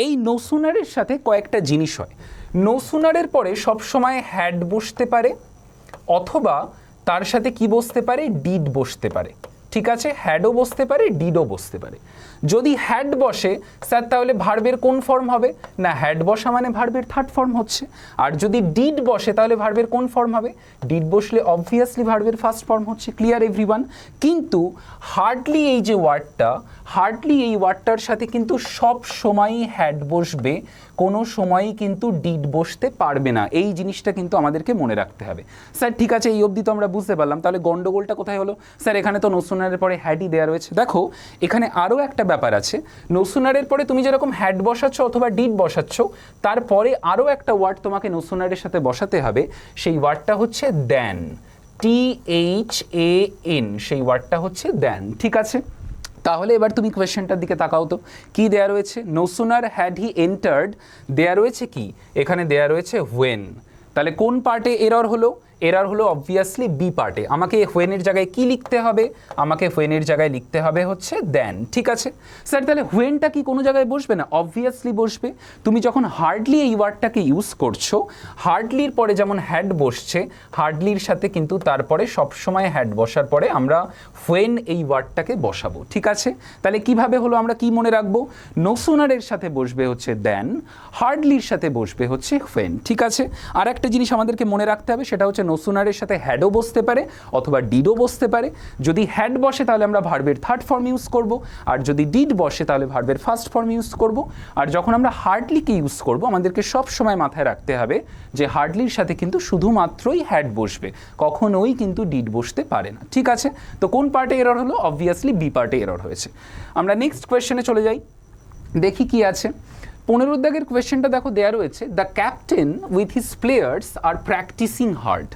এই নো সুনারের সাথে কয়েকটা জিনিস হয়। নো সুনারের পরে সবসময় হ্যাড বসতে পারে, অথবা তার সাথে কি বসতে পারে? ডিড বসতে পারে। ঠিক আছে, হ্যাডও বসতে পারে, ডিডও বসতে পারে। যদি হ্যাড বসে স্যার তাহলে ভার্বের কোন ফর্ম হবে? না হ্যাড বসা মানে ভার্বের থার্ড ফর্ম হচ্ছে। আর যদি ডিড বসে তাহলে ভার্বের কোন ফর্ম হবে? ডিড বসলে অবভিয়াসলি ভার্বের ফার্স্ট ফর্ম হচ্ছে। Clear everyone? কিন্তু হার্ডলি এই যে ওয়ার্ডটা, হার্ডলি এই ওয়ার্ডটার সাথে কিন্তু সব সময়ই হ্যাড বসবে, কোনো সময়ই কিন্তু ডিড বসতে পারবে না। এই জিনিসটা কিন্তু আমাদেরকে মনে রাখতে হবে। স্যার ঠিক আছে, এই অবধি তো আমরা বুঝতে পারলাম, তাহলে গন্ডগোলটা কোথায় হলো? স্যার এখানে তো নোসুনারের পরে হ্যাডই দেওয়া রয়েছে। দেখো এখানে আরও একটা ব্যাপার আছে, নোসুনারের পরে তুমি যেরকম হ্যাড বসাচ্ছ অথবা ডিড বসাচ্ছ, তারপরে আরও একটা ওয়ার্ড তোমাকে নোসুনারের সাথে বসাতে হবে, সেই ওয়ার্ডটা হচ্ছে দ্যান, THAN, সেই ওয়ার্ডটা হচ্ছে দ্যান। ঠিক আছে, তাহলে এবার তুমি কোয়েশ্চেনটার দিকে তাকাও তো, কি দেয়া রয়েছে? No sooner had he entered, দেয়া রয়েছে কি? এখানে দেয়া রয়েছে হোয়েন। তাহলে কোন পার্টে এরর হলো? এরর হলো অবভিয়াসলি বি পার্টে। আমাকে হোয়েনের জায়গায় কি লিখতে হবে? আমাকে হোয়েনের জায়গায় লিখতে হবে হচ্ছে দেন। ঠিক আছে স্যার, তাহলে হোয়েনটা কি কোনো জায়গায় বসবে না? অবভিয়াসলি বসবে। তুমি যখন হার্ডলি এই ওয়ার্ডটাকে ইউজ করছো, হার্ডলির পরে যেমন হ্যাড বসছে, হার্ডলির সাথে কিন্তু তারপরে সবসময় হ্যাড বসার পরে আমরা হোয়েন এই ওয়ার্ডটাকে বসাবো। ঠিক আছে, তাহলে কিভাবে হলো? আমরা কি মনে রাখবো? নো সুনারের সাথে বসবে হচ্ছে দেন, হার্ডলির সাথে বসবে হচ্ছে হোয়েন। ঠিক আছে, আর একটা জিনিস আমাদেরকে মনে রাখতে হবে, সেটা হচ্ছে নো সুনারের সাথে হ্যাডও বসতে পারে অথবা ডিডও বসতে পারে। যদি হ্যাড বসে তাহলে আমরা ভার্বের থার্ড ফর্ম ইউজ করব, আর যদি ডিড বসে তাহলে ভার্বের ফার্স্ট ফর্ম ইউজ করব। আর যখন আমরা হার্ডলিকে ইউজ করব, আমাদেরকে সব সময় মাথায় রাখতে হবে যে হার্ডলির সাথে কিন্তু শুধুমাত্রই হ্যাড বসবে, কখনোই কিন্তু ডিড বসতে পারে না। ঠিক আছে, তো কোন পার্টে এরর হলো? অবভিয়াসলি বি পার্টে এরর হয়েছে। আমরা নেক্সট কোয়েশ্চেনে চলে যাই, দেখি কি আছে। 15 দাগের কোয়েশ্চেনটা দেখো দেয়া রয়েছে, the captain with his players are practising hard.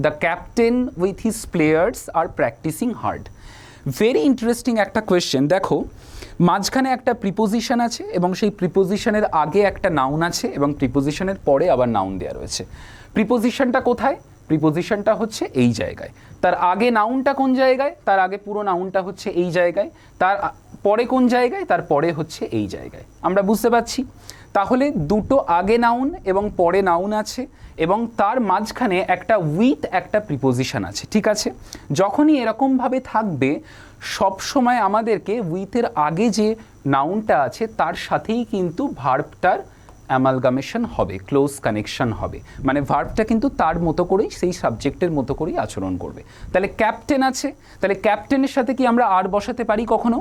The captain with his players are practising hard. Very interesting একটা কোয়েশ্চেন। দেখো মাঝখানে একটা প্রিপোজিশন আছে এবং সেই প্রিপোজিশনের আগে একটা নাউন আছে এবং প্রিপোজিশনের পরে আবার নাউন দেওয়া রয়েছে। প্রিপোজিশনটা কোথায়? প্রিপোজিশনটা হচ্ছে এই জায়গায়। তার আগে নাউনটা কোন জায়গায়? তার আগে পুরো নাউনটা হচ্ছে এই জায়গায়। তার পরে কোন জায়গায়? তার পরে হচ্ছে এই জায়গায়। আমরা বুঝতে পারছি? তাহলে দুটো আগে নাউন এবং পরে নাউন আছে এবং তার মাঝখানে একটা উইথ একটা প্রিপোজিশন আছে। ঠিক আছে, যখনই এরকমভাবে থাকবে সব সময় আমাদেরকে উইথের আগে যে নাউনটা আছে তার সাথেই কিন্তু ভার্বটার অ্যামালগামেশন হবে, ক্লোজ কানেকশন হবে, মানে ভার্বটা কিন্তু তার মতো করেই, সেই সাবজেক্টের মতো করেই আচরণ করবে। তাহলে ক্যাপ্টেন আছে, তাহলে ক্যাপ্টেনের সাথে কি আমরা আর বসাতে পারি কখনো?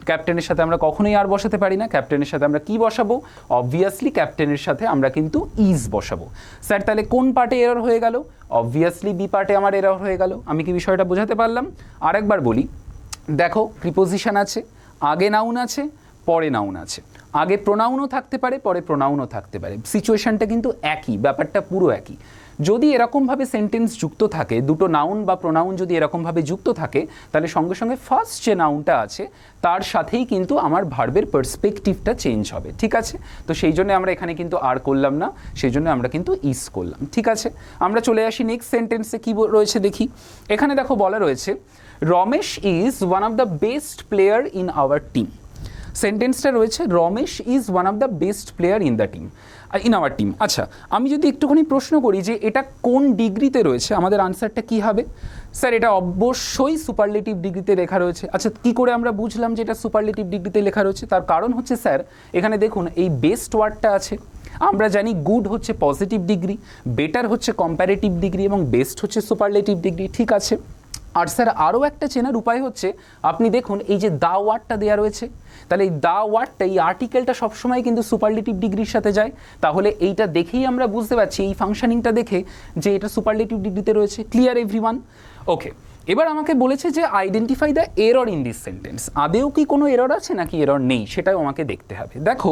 ক্যাপ্টেনের সাথে আমরা কখনোই আর বসাতে পারি না। ক্যাপ্টেনের সাথে আমরা কি বসাবো? অবভিয়াসলি ক্যাপ্টেনের সাথে আমরা কিন্তু ইজ বসাবো। স্যার তাহলে কোন পার্টে এরর হয়ে গেল? অবভিয়াসলি বি পার্টে আমার এরর হয়ে গেল। আমি কি বিষয়টা বোঝাতে পারলাম? আরেকবার বলি, দেখো প্রিপোজিশন আছে, আগে নাউন আছে, পরে নাউন আছে। আগে প্রোনাউনও থাকতে পারে, পরে প্রোনাউনও থাকতে পারে। সিচুয়েশনটা কিন্তু একই, ব্যাপারটা পুরো একই। যদি এরকমভাবে সেন্টেন্স যুক্ত থাকে, দুটো নাউন বা প্রোনাউন যদি এরকমভাবে যুক্ত থাকে, তাহলে সঙ্গে সঙ্গে ফার্স্ট যে নাউনটা আছে তার সাথেই কিন্তু আমার ভার্বের পার্সপেক্টিভটা চেঞ্জ হবে। ঠিক আছে, তো সেই জন্য আমরা এখানে কিন্তু আর করলাম না, সেই জন্য আমরা কিন্তু ইজ করলাম। ঠিক আছে, আমরা চলে আসি নেক্সট সেন্টেন্সে কি রয়েছে দেখি। এখানে দেখো বলা রয়েছে, Ramesh is one of the best player in our team. সেন্টেন্সটা রয়েছে, Ramesh is one of the best player in the team, in our team. আচ্ছা, আমি যদি একটুখানি প্রশ্ন করি যে এটা কোন ডিগ্রিতে রয়েছে, আমাদের আনসারটা কি হবে? স্যার এটা অবশ্যই সুপারলেটিভ ডিগ্রিতে লেখা রয়েছে। আচ্ছা, কি করে আমরা বুঝলাম যে এটা সুপারলেটিভ ডিগ্রিতে লেখা রয়েছে? তার কারণ হচ্ছে স্যার এখানে দেখুন এই বেস্ট ওয়ার্ডটা আছে। আমরা জানি গুড হচ্ছে পজিটিভ ডিগ্রি, বেটার হচ্ছে কম্প্যারেটিভ ডিগ্রি এবং বেস্ট হচ্ছে সুপারলেটিভ ডিগ্রি। ঠিক আছে, আর স্যার আরও একটা চেনার উপায় হচ্ছে, আপনি দেখুন এই যে দা ওয়ার্ডটা দেওয়া রয়েছে, তাহলে এই দা ওয়ার্ডটা, এই আর্টিকেলটা সবসময় কিন্তু সুপারলেটিভ ডিগ্রির সাথে যায়। তাহলে এইটা দেখেই আমরা বুঝতে পারছি, এই ফাংশনিংটা দেখে, যে এটা সুপারলেটিভ ডিগ্রিতে রয়েছে। Clear everyone? ওকে, এবার আমাকে বলেছে যে identify the error in this sentence. আদেও কি কোনো এরর আছে নাকি এরর নেই, সেটাও আমাকে দেখতে হবে। দেখো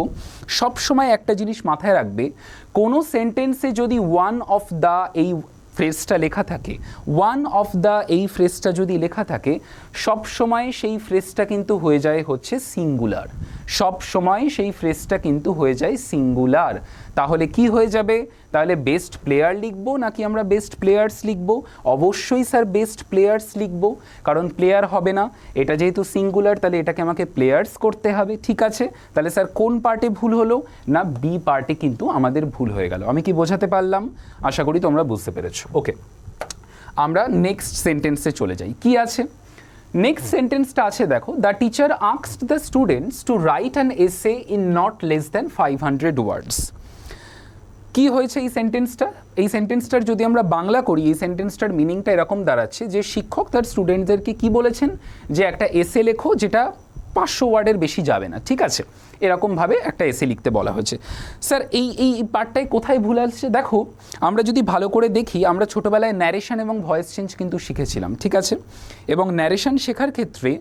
সবসময় একটা জিনিস মাথায় রাখবে, কোনো সেন্টেন্সে যদি ওয়ান অফ দ্য এই ফ্রেজটা লেখা থাকে, ওয়ান অফ দ্য এই ফ্রেজটা যদি লেখা থাকে, সব সময় সেই ফ্রেজটা কিন্তু হয়ে যায় হচ্ছে সিঙ্গুলার। সব সময় সেই ফ্রেজটা কিন্তু হয়ে যায় সিঙ্গুলার। তাহলে কি হয়ে যাবে? তাহলে বেস্ট প্লেয়ার লিখবো নাকি আমরা বেস্ট প্লেয়ার্স লিখবো? অবশ্যই স্যার বেস্ট প্লেয়ার্স লিখবো, কারণ প্লেয়ার হবে না, এটা যেহেতু সিঙ্গুলার তাহলে এটাকে আমাকে প্লেয়ার্স করতে হবে। ঠিক আছে, তাহলে স্যার কোন পার্টে ভুল হলো? না বি পার্টে কিন্তু আমাদের ভুল হয়ে গেল। আমি কি বোঝাতে পারলাম? আশা করি তোমরা বুঝতে পেরেছো। ওকে, আমরা নেক্সট সেন্টেন্সে চলে যাই। কি আছে? নেক্সট সেন্টেন্সটা আছে দেখো, the teacher asked the students to write an essay in not less than 500 ওয়ার্ডস। কি হয়েছে এই সেন্টেন্সটা? এই সেন্টেন্সটার যদি আমরা বাংলা করি, এই সেন্টেন্সটার মিনিংটা এরকম দাঁড়াচ্ছে যে শিক্ষক তার স্টুডেন্টদেরকে কি বলেছেন, যে একটা এসে লেখো যেটা 500 ওয়ার্ডের বেশি যাবে না, ঠিক আছে, এরকমভাবে একটা এসে লিখতে বলা হয়েছে। স্যার এই পার্টটায় কোথায় ভুল আসছে? দেখো, আমরা যদি ভালো করে দেখি, আমরা ছোটোবেলায় ন্যারেশন এবং ভয়েস চেঞ্জ কিন্তু শিখেছিলাম, ঠিক আছে, এবং ন্যারেশন শেখার ক্ষেত্রে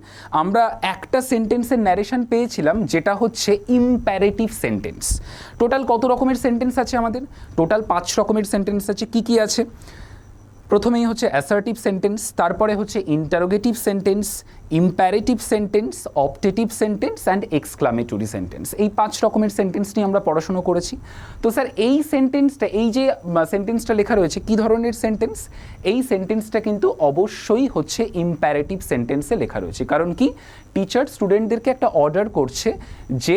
আমরা একটা সেন্টেন্সের ন্যারেশন পেয়েছিলাম যেটা হচ্ছে ইম্প্যারেটিভ সেন্টেন্স। টোটাল কত রকমের সেন্টেন্স আছে আমাদের? টোটাল 5 রকমের সেন্টেন্স আছে। কি কি আছে? প্রথমেই হচ্ছে অ্যাসার্টিভ সেন্টেন্স, তারপরে হচ্ছে interrogative sentence, imperative sentence, optative sentence and exclamatory sentence. এই 5 রকমের সেন্টেন্স নিয়ে আমরা পড়াশুনো করেছি। তো স্যার এই সেন্টেন্সটা, এই যে সেন্টেন্সটা লেখা রয়েছে, কি ধরনের সেন্টেন্স? এই সেন্টেন্সটা কিন্তু অবশ্যই হচ্ছে ইম্প্যারেটিভ সেন্টেন্সে লেখা রয়েছে। কারণ কি, টিচার স্টুডেন্টদেরকে একটা অর্ডার করছে যে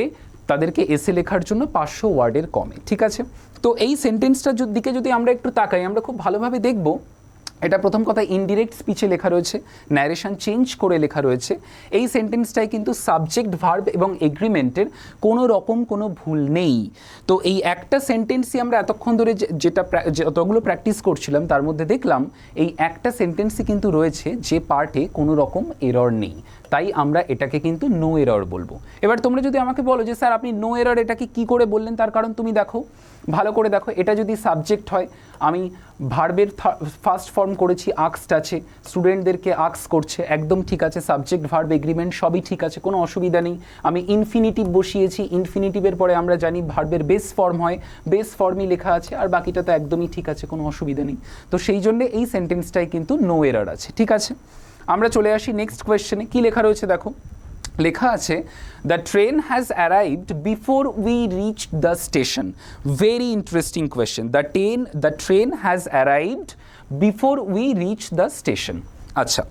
তাদেরকে এসে লেখার জন্য 500 ওয়ার্ডের কমে, ঠিক আছে। তো এই সেন্টেন্সটার দিকে যদি আমরা একটু তাকাই, আমরা খুব ভালোভাবে দেখব এটা প্রথম কথা ইনডিরেক্ট স্পিচে লেখা রয়েছে, ন্যারেশন চেঞ্জ করে লেখা রয়েছে। এই সেন্টেন্সটায় কিন্তু সাবজেক্ট, ভার্ব এবং এগ্রিমেন্টের কোনো রকম কোনো ভুল নেই। তো এই একটা সেন্টেন্সই আমরা এতক্ষণ ধরে যতগুলো প্র্যাকটিস করছিলাম তার মধ্যে দেখলাম এই একটা সেন্টেন্সই কিন্তু রয়েছে যে পার্টে কোনো রকম এরর নেই, তাই আমরা এটাকে কিন্তু নো এরর বলবো। এবার তোমরা যদি আমাকে বলো যে স্যার আপনি নো এরর এটাকে কি করে বললেন, তার কারণ তুমি দেখো, ভালো করে দেখো, এটা যদি সাবজেক্ট হয়, আমি ভার্বের ফার্স্ট ফর্ম করেছি, আক্সড আছে, স্টুডেন্টদেরকে আক্স করছে, একদম ঠিক আছে, সাবজেক্ট ভার্ব এগ্রিমেন্ট সবই ঠিক আছে, কোনো অসুবিধা নেই। আমি ইনফিনিটিভ বসিয়েছি, ইনফিনিটিভের পরে আমরা জানি ভার্বের বেস ফর্ম হয়, বেস ফর্মই লেখা আছে, আর বাকিটা তো একদমই ঠিক আছে, কোনো অসুবিধা নেই। তো সেই জন্য এই সেন্টেন্সটাই কিন্তু নো এরর আছে, ঠিক আছে। আমরা চলে আসি নেক্সট কোয়েশ্চেনে। কি লেখা রয়েছে দেখো, লেখা আছে the train has arrived before we reach the station. Very interesting question. The train has arrived before we reach the station. আচ্ছা,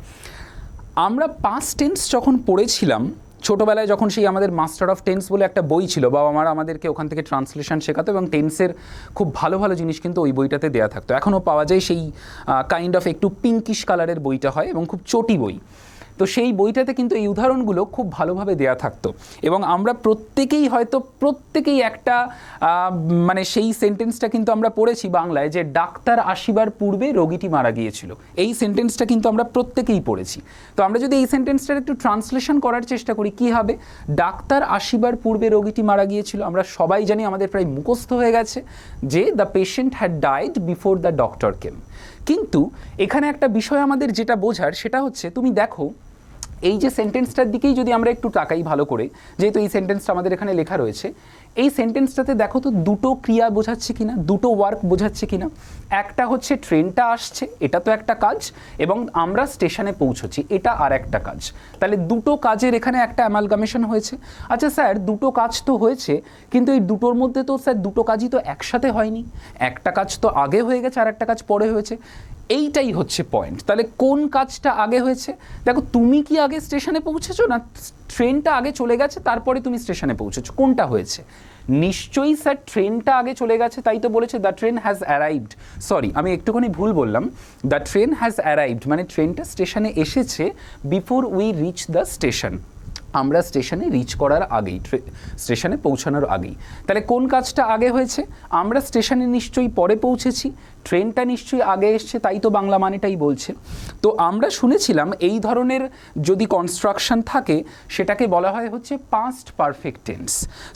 আমরা পাস্ট টেন্স যখন পড়েছিলাম ছোটোবেলায়, যখন সেই আমাদের মাস্টার অফ টেন্স বলে একটা বই ছিল, বাবা মারা আমাদেরকে ওখান থেকে ট্রান্সলেশন শেখাতো এবং টেন্সের খুব ভালো ভালো জিনিস কিন্তু ওই বইটাতে দেওয়া থাকতো। এখনও পাওয়া যায়, সেই কাইন্ড অফ একটু পিঙ্কিশ কালারের বইটা হয় এবং খুব চটি বই। তো সেই বইটাতে কিন্তু এই উদাহরণগুলো খুব ভালোভাবে দেয়া থাকতো এবং আমরা প্রত্যেকেই একটা মানে সেই সেন্টেন্সটা কিন্তু আমরা পড়েছি বাংলায়, যে ডাক্তার আসিবার পূর্বে রোগীটি মারা গিয়েছিল। এই সেন্টেন্সটা কিন্তু আমরা প্রত্যেকেই পড়েছি। তো আমরা যদি এই সেন্টেন্সটার একটু ট্রান্সলেশন করার চেষ্টা করি, কি হবে? ডাক্তার আসিবার পূর্বে রোগীটি মারা গিয়েছিল। আমরা সবাই জানি, আমাদের প্রায় মুখস্থ হয়ে গেছে যে the patient had died before the doctor came. কিন্তু এখানে একটা বিষয় আমাদের যেটা বোঝার, সেটা হচ্ছে, তুমি দেখো এই যে সেন্টেন্সটার দিকেই যদি আমরা একটু তাকাই ভালো করে, যেহেতু এই সেন্টেন্সটা আমাদের এখানে লেখা রয়েছে, এই সেন্টেন্সটাতে দেখো তো দুটো ক্রিয়া বোঝাচ্ছে কিনা, দুটো ওয়ার্ক বোঝাচ্ছে কিনা। একটা হচ্ছে ট্রেনটা আসছে, এটা তো একটা কাজ, এবং আমরা স্টেশনে পৌঁছচ্ছি, এটা আর একটা কাজ। তাহলে দুটো কাজের এখানে একটা অ্যামালগামেশন হয়েছে। আচ্ছা স্যার, দুটো কাজ তো হয়েছে, কিন্তু এই দুটোর মধ্যে তো স্যার দুটো কাজই তো একসাথে হয়নি, একটা কাজ তো আগে হয়ে গেছে আর একটা কাজ পরে হয়েছে। এইটাই হচ্ছে পয়েন্ট। তাহলে কোন কাজটা আগে হয়েছে? দেখো, তুমি কি আগে স্টেশনে পৌঁছেছো, না ট্রেনটা আগে চলে গেছে তারপরে তুমি স্টেশনে পৌঁছেছো? কোনটা হয়েছে? নিশ্চয়ই স্যার ট্রেনটা আগে চলে গেছে, তাই তো বলেছে the train has arrived. Sorry, আমি একটুখানি ভুল বললাম। দ্য ট্রেন হ্যাজ অ্যারাইভড মানে ট্রেনটা স্টেশনে এসেছে before we reach the station, আমরা স্টেশনে রিচ করার আগেই, স্টেশনে পৌঁছানোর আগেই। তাহলে কোন কাজটা আগে হয়েছে? আমরা স্টেশনে নিশ্চয়ই পরে পৌঁছেছি, ট্রেনটা নিশ্চয়ই আগে এসছে, তাই তো বাংলা মানেটাই বলছে। তো আমরা শুনেছিলাম এই ধরনের যদি কনস্ট্রাকশন থাকে সেটাকে বলা হয় হচ্ছে past perfect tense.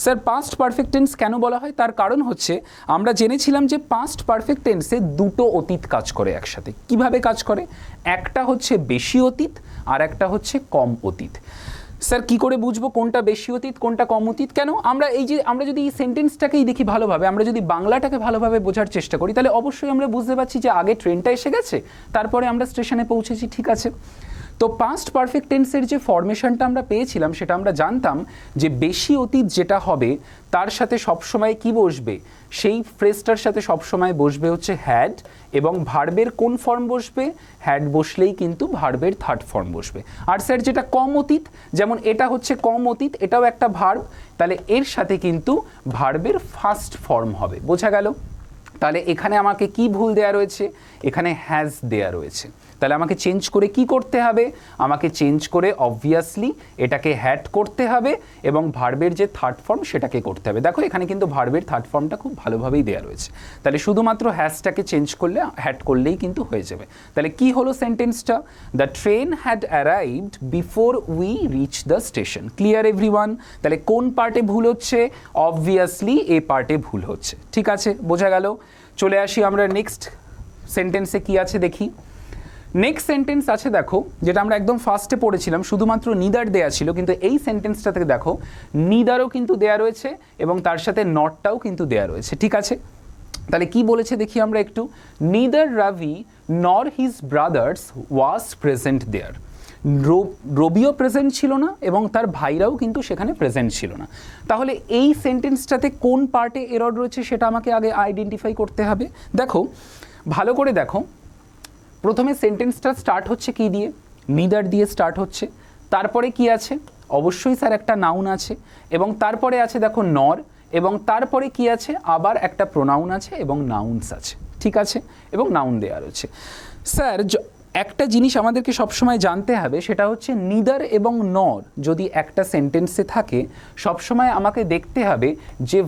Sir past perfect tense কেন বলা হয়? তার কারণ হচ্ছে আমরা জেনেছিলাম যে পাস্ট পারফেক্ট টেন্সে দুটো অতীত কাজ করে একসাথে। কিভাবে কাজ করে? একটা হচ্ছে বেশি অতীত আর একটা হচ্ছে কম অতীত। স্যার কি করে বুঝবো কোনটা বেশি অতীত কোনটা কম অতীত? কেন? আমরা যদি এই সেন্টেন্সটাকেই দেখি ভালোভাবে, আমরা যদি বাংলাটাকে ভালোভাবে বোঝার চেষ্টা করি, তাহলে অবশ্যই আমরা বুঝতে পারছি যে আগে ট্রেনটা এসে গেছে, তারপরে আমরা স্টেশনে পৌঁছেছি, ঠিক আছে। তো পাস্ট পারফেক্ট টেন্সের যে ফরমেশনটা আমরা পেয়েছিলাম, সেটা আমরা জানতাম যে বেশি অতীত যেটা হবে তার সাথে সবসময় কি বসবে? সেই ফ্রেজটার সাথে সবসময় বসবে হচ্ছে হ্যাড, এবং ভার্বের কোন ফর্ম বসবে? হ্যাড বসলেই কিন্তু ভার্বের থার্ড ফর্ম বসবে। আর স্যার যেটা কম অতীত, যেমন এটা হচ্ছে কম অতীত, এটাও একটা ভার্ব, তাহলে এর সাথে কিন্তু ভার্বের ফার্স্ট ফর্ম হবে। বোঝা গেল? তাহলে এখানে আমাকে কি ভুল দেয়া রয়েছে? এখানে হ্যাজ দেয়া রয়েছে। তাহলে আমাকে চেঞ্জ করে কি করতে হবে, আমাকে চেঞ্জ করে অবভিয়াসলি এটাকে হ্যাড করতে হবে এবং ভার্বের যে থার্ড ফর্ম সেটাকে করতে হবে। দেখো এখানে কিন্তু ভার্বের থার্ড ফর্মটা খুব ভালোভাবেই দেওয়া রয়েছে, তাহলে শুধুমাত্র হ্যাজটাকে চেঞ্জ করলে হ্যাড করলেই কিন্তু হয়ে যাবে। তাহলে কি হলো সেন্টেন্সটা, the train had arrived before we reach the station. Clear everyone? তাহলে কোন পার্টে ভুল হচ্ছে, অবভিয়াসলি এ পার্টে ভুল হচ্ছে। ঠিক আছে, বোঝা গেল। চলে আসি আমরা নেক্সট সেন্টেন্সে কি আছে দেখি। নেক্সট সেন্টেন্স আছে দেখো, যেটা আমরা একদম ফার্স্টে পড়েছিলাম, শুধুমাত্র নিদার দেয়া ছিল, কিন্তু এই সেন্টেন্সটা থেকে দেখো নিদারও কিন্তু দেয়া রয়েছে এবং তার সাথে নটটাও কিন্তু দেয়া রয়েছে। ঠিক আছে, তাহলে কি বলেছে দেখি আমরা একটু। Neither Ravi nor his brothers was present there. রবিও প্রেজেন্ট ছিল না এবং তার ভাইরাও কিন্তু সেখানে প্রেজেন্ট ছিল না। তাহলে এই সেন্টেন্সটাতে কোন পার্টে এরর রয়েছে সেটা আমাকে আগে আইডেন্টিফাই করতে হবে। দেখো ভালো করে দেখো, প্রথমে সেন্টেন্সটা স্টার্ট হচ্ছে কি দিয়ে, নিদার দিয়ে স্টার্ট হচ্ছে। তারপরে কি আছে, অবশ্যই স্যার একটা নাউন আছে এবং তারপরে আছে দেখো নর, এবং তারপরে কি আছে, আবার একটা প্রোনাউন আছে এবং নাউন্স আছে। ঠিক আছে, এবং নাউন দেওয়া রয়েছে। স্যার একটা জিনিস আমাদেরকে সবসময় জানতে হবে, সেটা হচ্ছে নিদার এবং নর যদি একটা সেন্টেন্সে থাকে, সবসময় আমাকে দেখতে হবে যে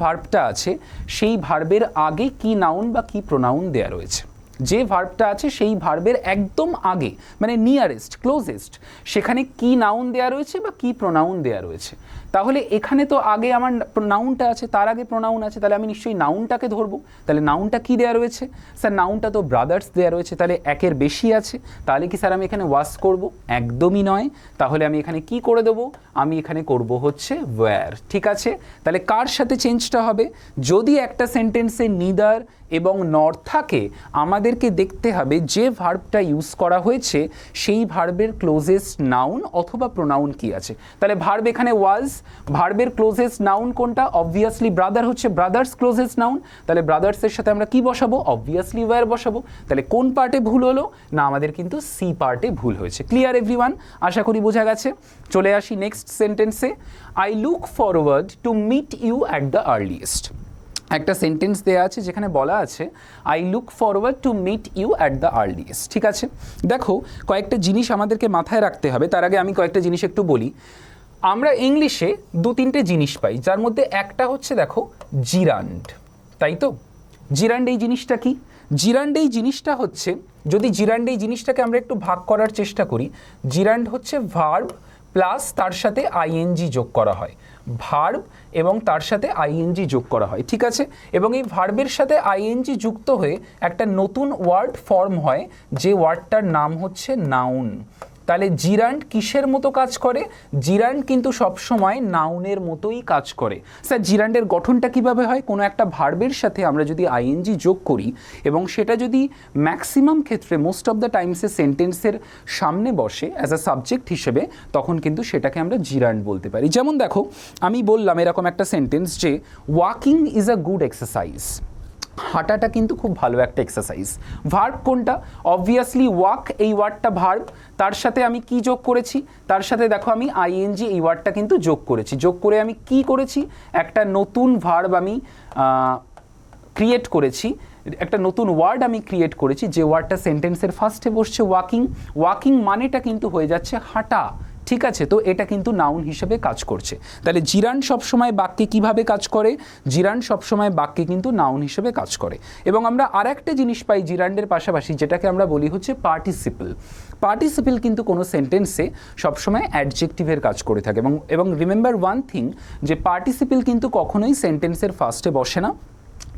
ভার্বটা আছে সেই ভার্বের আগে কি নাউন বা কি প্রোনাউন দেয়া রয়েছে। যে ভার্বটা আছে সেই ভার্বের একদম আগে, মানে নিয়ারেস্ট ক্লোজেস্ট, সেখানে কি নাউন দেয়া রয়েছে বা কি প্রোনাউন দেয়া রয়েছে। তাহলে এখানে তো আগে আমার নাউনটা আছে, তার আগে প্রোনাউন আছে, তাহলে আমি নিশ্চয়ই নাউনটাকে ধরবো। তাহলে নাউনটা কি দেয়া রয়েছে, স্যার নাউনটা তো ব্রাদার্স দেয়া রয়েছে, তাহলে একের বেশি আছে, তাহলে কি স্যার আমি এখানে ওয়াজ করব? একদমই নয়। তাহলে আমি এখানে কি করে দেবো, আমি এখানে করব হচ্ছে ওয়্যার। ঠিক আছে, তাহলে কার সাথে চেঞ্জটা হবে, যদি একটা সেন্টেন্সে নিদার এবং নর থাকে, আমাদেরকে দেখতে হবে যে ভার্বটা ইউজ করা হয়েছে সেই ভার্বের ক্লোজেস্ট নাউন অথবা প্রোনাউন কি আছে। তাহলে ভার্ব এখানে ওয়াজ, ভার্বের ক্লোজেস্ট নাউন কোনটা, অবভিয়াসলি ব্রাদার হচ্ছে ব্রাদার্স ক্লোজেস্ট নাউন, তাহলে ব্রাদার্সের সাথে আমরা কি বসাবো, অবভিয়াসলি ওয়্যার বসাবো। তাহলে কোন পার্টে ভুল হলো, না আমাদের কিন্তু সি পার্টে ভুল হয়েছে। Clear everyone? আশা করি বোঝা গেছে। চলে আসি নেক্সট সেন্টেন্সে। I look forward to meet you at the earliest. একটা সেন্টেন্স দেওয়া আছে যেখানে বলা আছে I look forward to meet you at the earliest. ঠিক আছে, দেখো কয়েকটা জিনিস আমাদেরকে মাথায় রাখতে হবে। তার আগে আমি কয়েকটা জিনিস একটু বলি। আমরা ইংলিশে দু তিনটে জিনিস পাই, যার মধ্যে একটা হচ্ছে দেখো জিরান্ড, তাই তো? জিরান্ড এই জিনিসটা কি, জিরান্ড এই জিনিসটা হচ্ছে, যদি জিরান্ড এই জিনিসটাকে আমরা একটু ভাগ করার চেষ্টা করি, জিরান্ড হচ্ছে ভার্ব প্লাস তার সাথে আইএনজি যোগ করা হয়, ভার্ব এবং তার সাথে আইএনজি যোগ করা হয়। ঠিক আছে, এবং এই ভার্বের সাথে আইএনজি যুক্ত হয়ে একটা নতুন ওয়ার্ড ফর্ম হয়, যে ওয়ার্ডটার নাম হচ্ছে নাউন। তাহলে জিরান্ড কিসের মতো কাজ করে, জিরান্ড কিন্তু সবসময় নাউনের মতোই কাজ করে। স্যার জিরান্ডের গঠনটা কিভাবে হয়, কোনো একটা ভার্বের সাথে আমরা যদি আইএনজি যোগ করি এবং সেটা যদি ম্যাক্সিমাম ক্ষেত্রে মোস্ট অফ দ্য টাইমসে সেন্টেন্সের সামনে বসে অ্যাজ আ সাবজেক্ট হিসেবে, তখন কিন্তু সেটাকে আমরা জিরান্ড বলতে পারি। যেমন দেখো আমি বললাম এরকম একটা সেন্টেন্স যে walking is a good exercise, হাঁটাটা কিন্তু খুব ভালো একটা এক্সারসাইজ। ভার্ব কোনটা, অবভিয়াসলি ওয়াক এই ওয়ার্ডটা ভার্ব, তার সাথে আমি কি যোগ করেছি, তার সাথে দেখো আমি আইএনজি এই ওয়ার্ডটা কিন্তু যোগ করেছি। যোগ করে আমি কি করেছি, একটা নতুন ভার্ব আমি ক্রিয়েট করেছি, একটা নতুন ওয়ার্ড আমি ক্রিয়েট করেছি, যে ওয়ার্ডটা সেন্টেন্সের ফার্স্টে বসছে ওয়াকিং। ওয়াকিং মানেটা কিন্তু হয়ে যাচ্ছে হাঁটা। ঠিক আছে, তো এটা কিন্তু নাউন হিসেবে কাজ করছে। তাহলে জিরান্ড সবসময় বাক্যে কিভাবে কাজ করে, জিরান্ড সবসময় বাক্যে কিন্তু নাউন হিসেবে কাজ করে। এবং আমরা আর একটা জিনিস পাই জিরান্ডের পাশাপাশি, যেটাকে আমরা বলি হচ্ছে পার্টিসিপল। পার্টিসিপল কিন্তু কোনো সেন্টেন্সে সবসময় অ্যাডজেক্টিভের কাজ করে থাকে, এবং রিমেম্বার ওয়ান থিং, যে পার্টিসিপল কিন্তু কখনোই সেন্টেন্সের ফার্স্টে বসে না,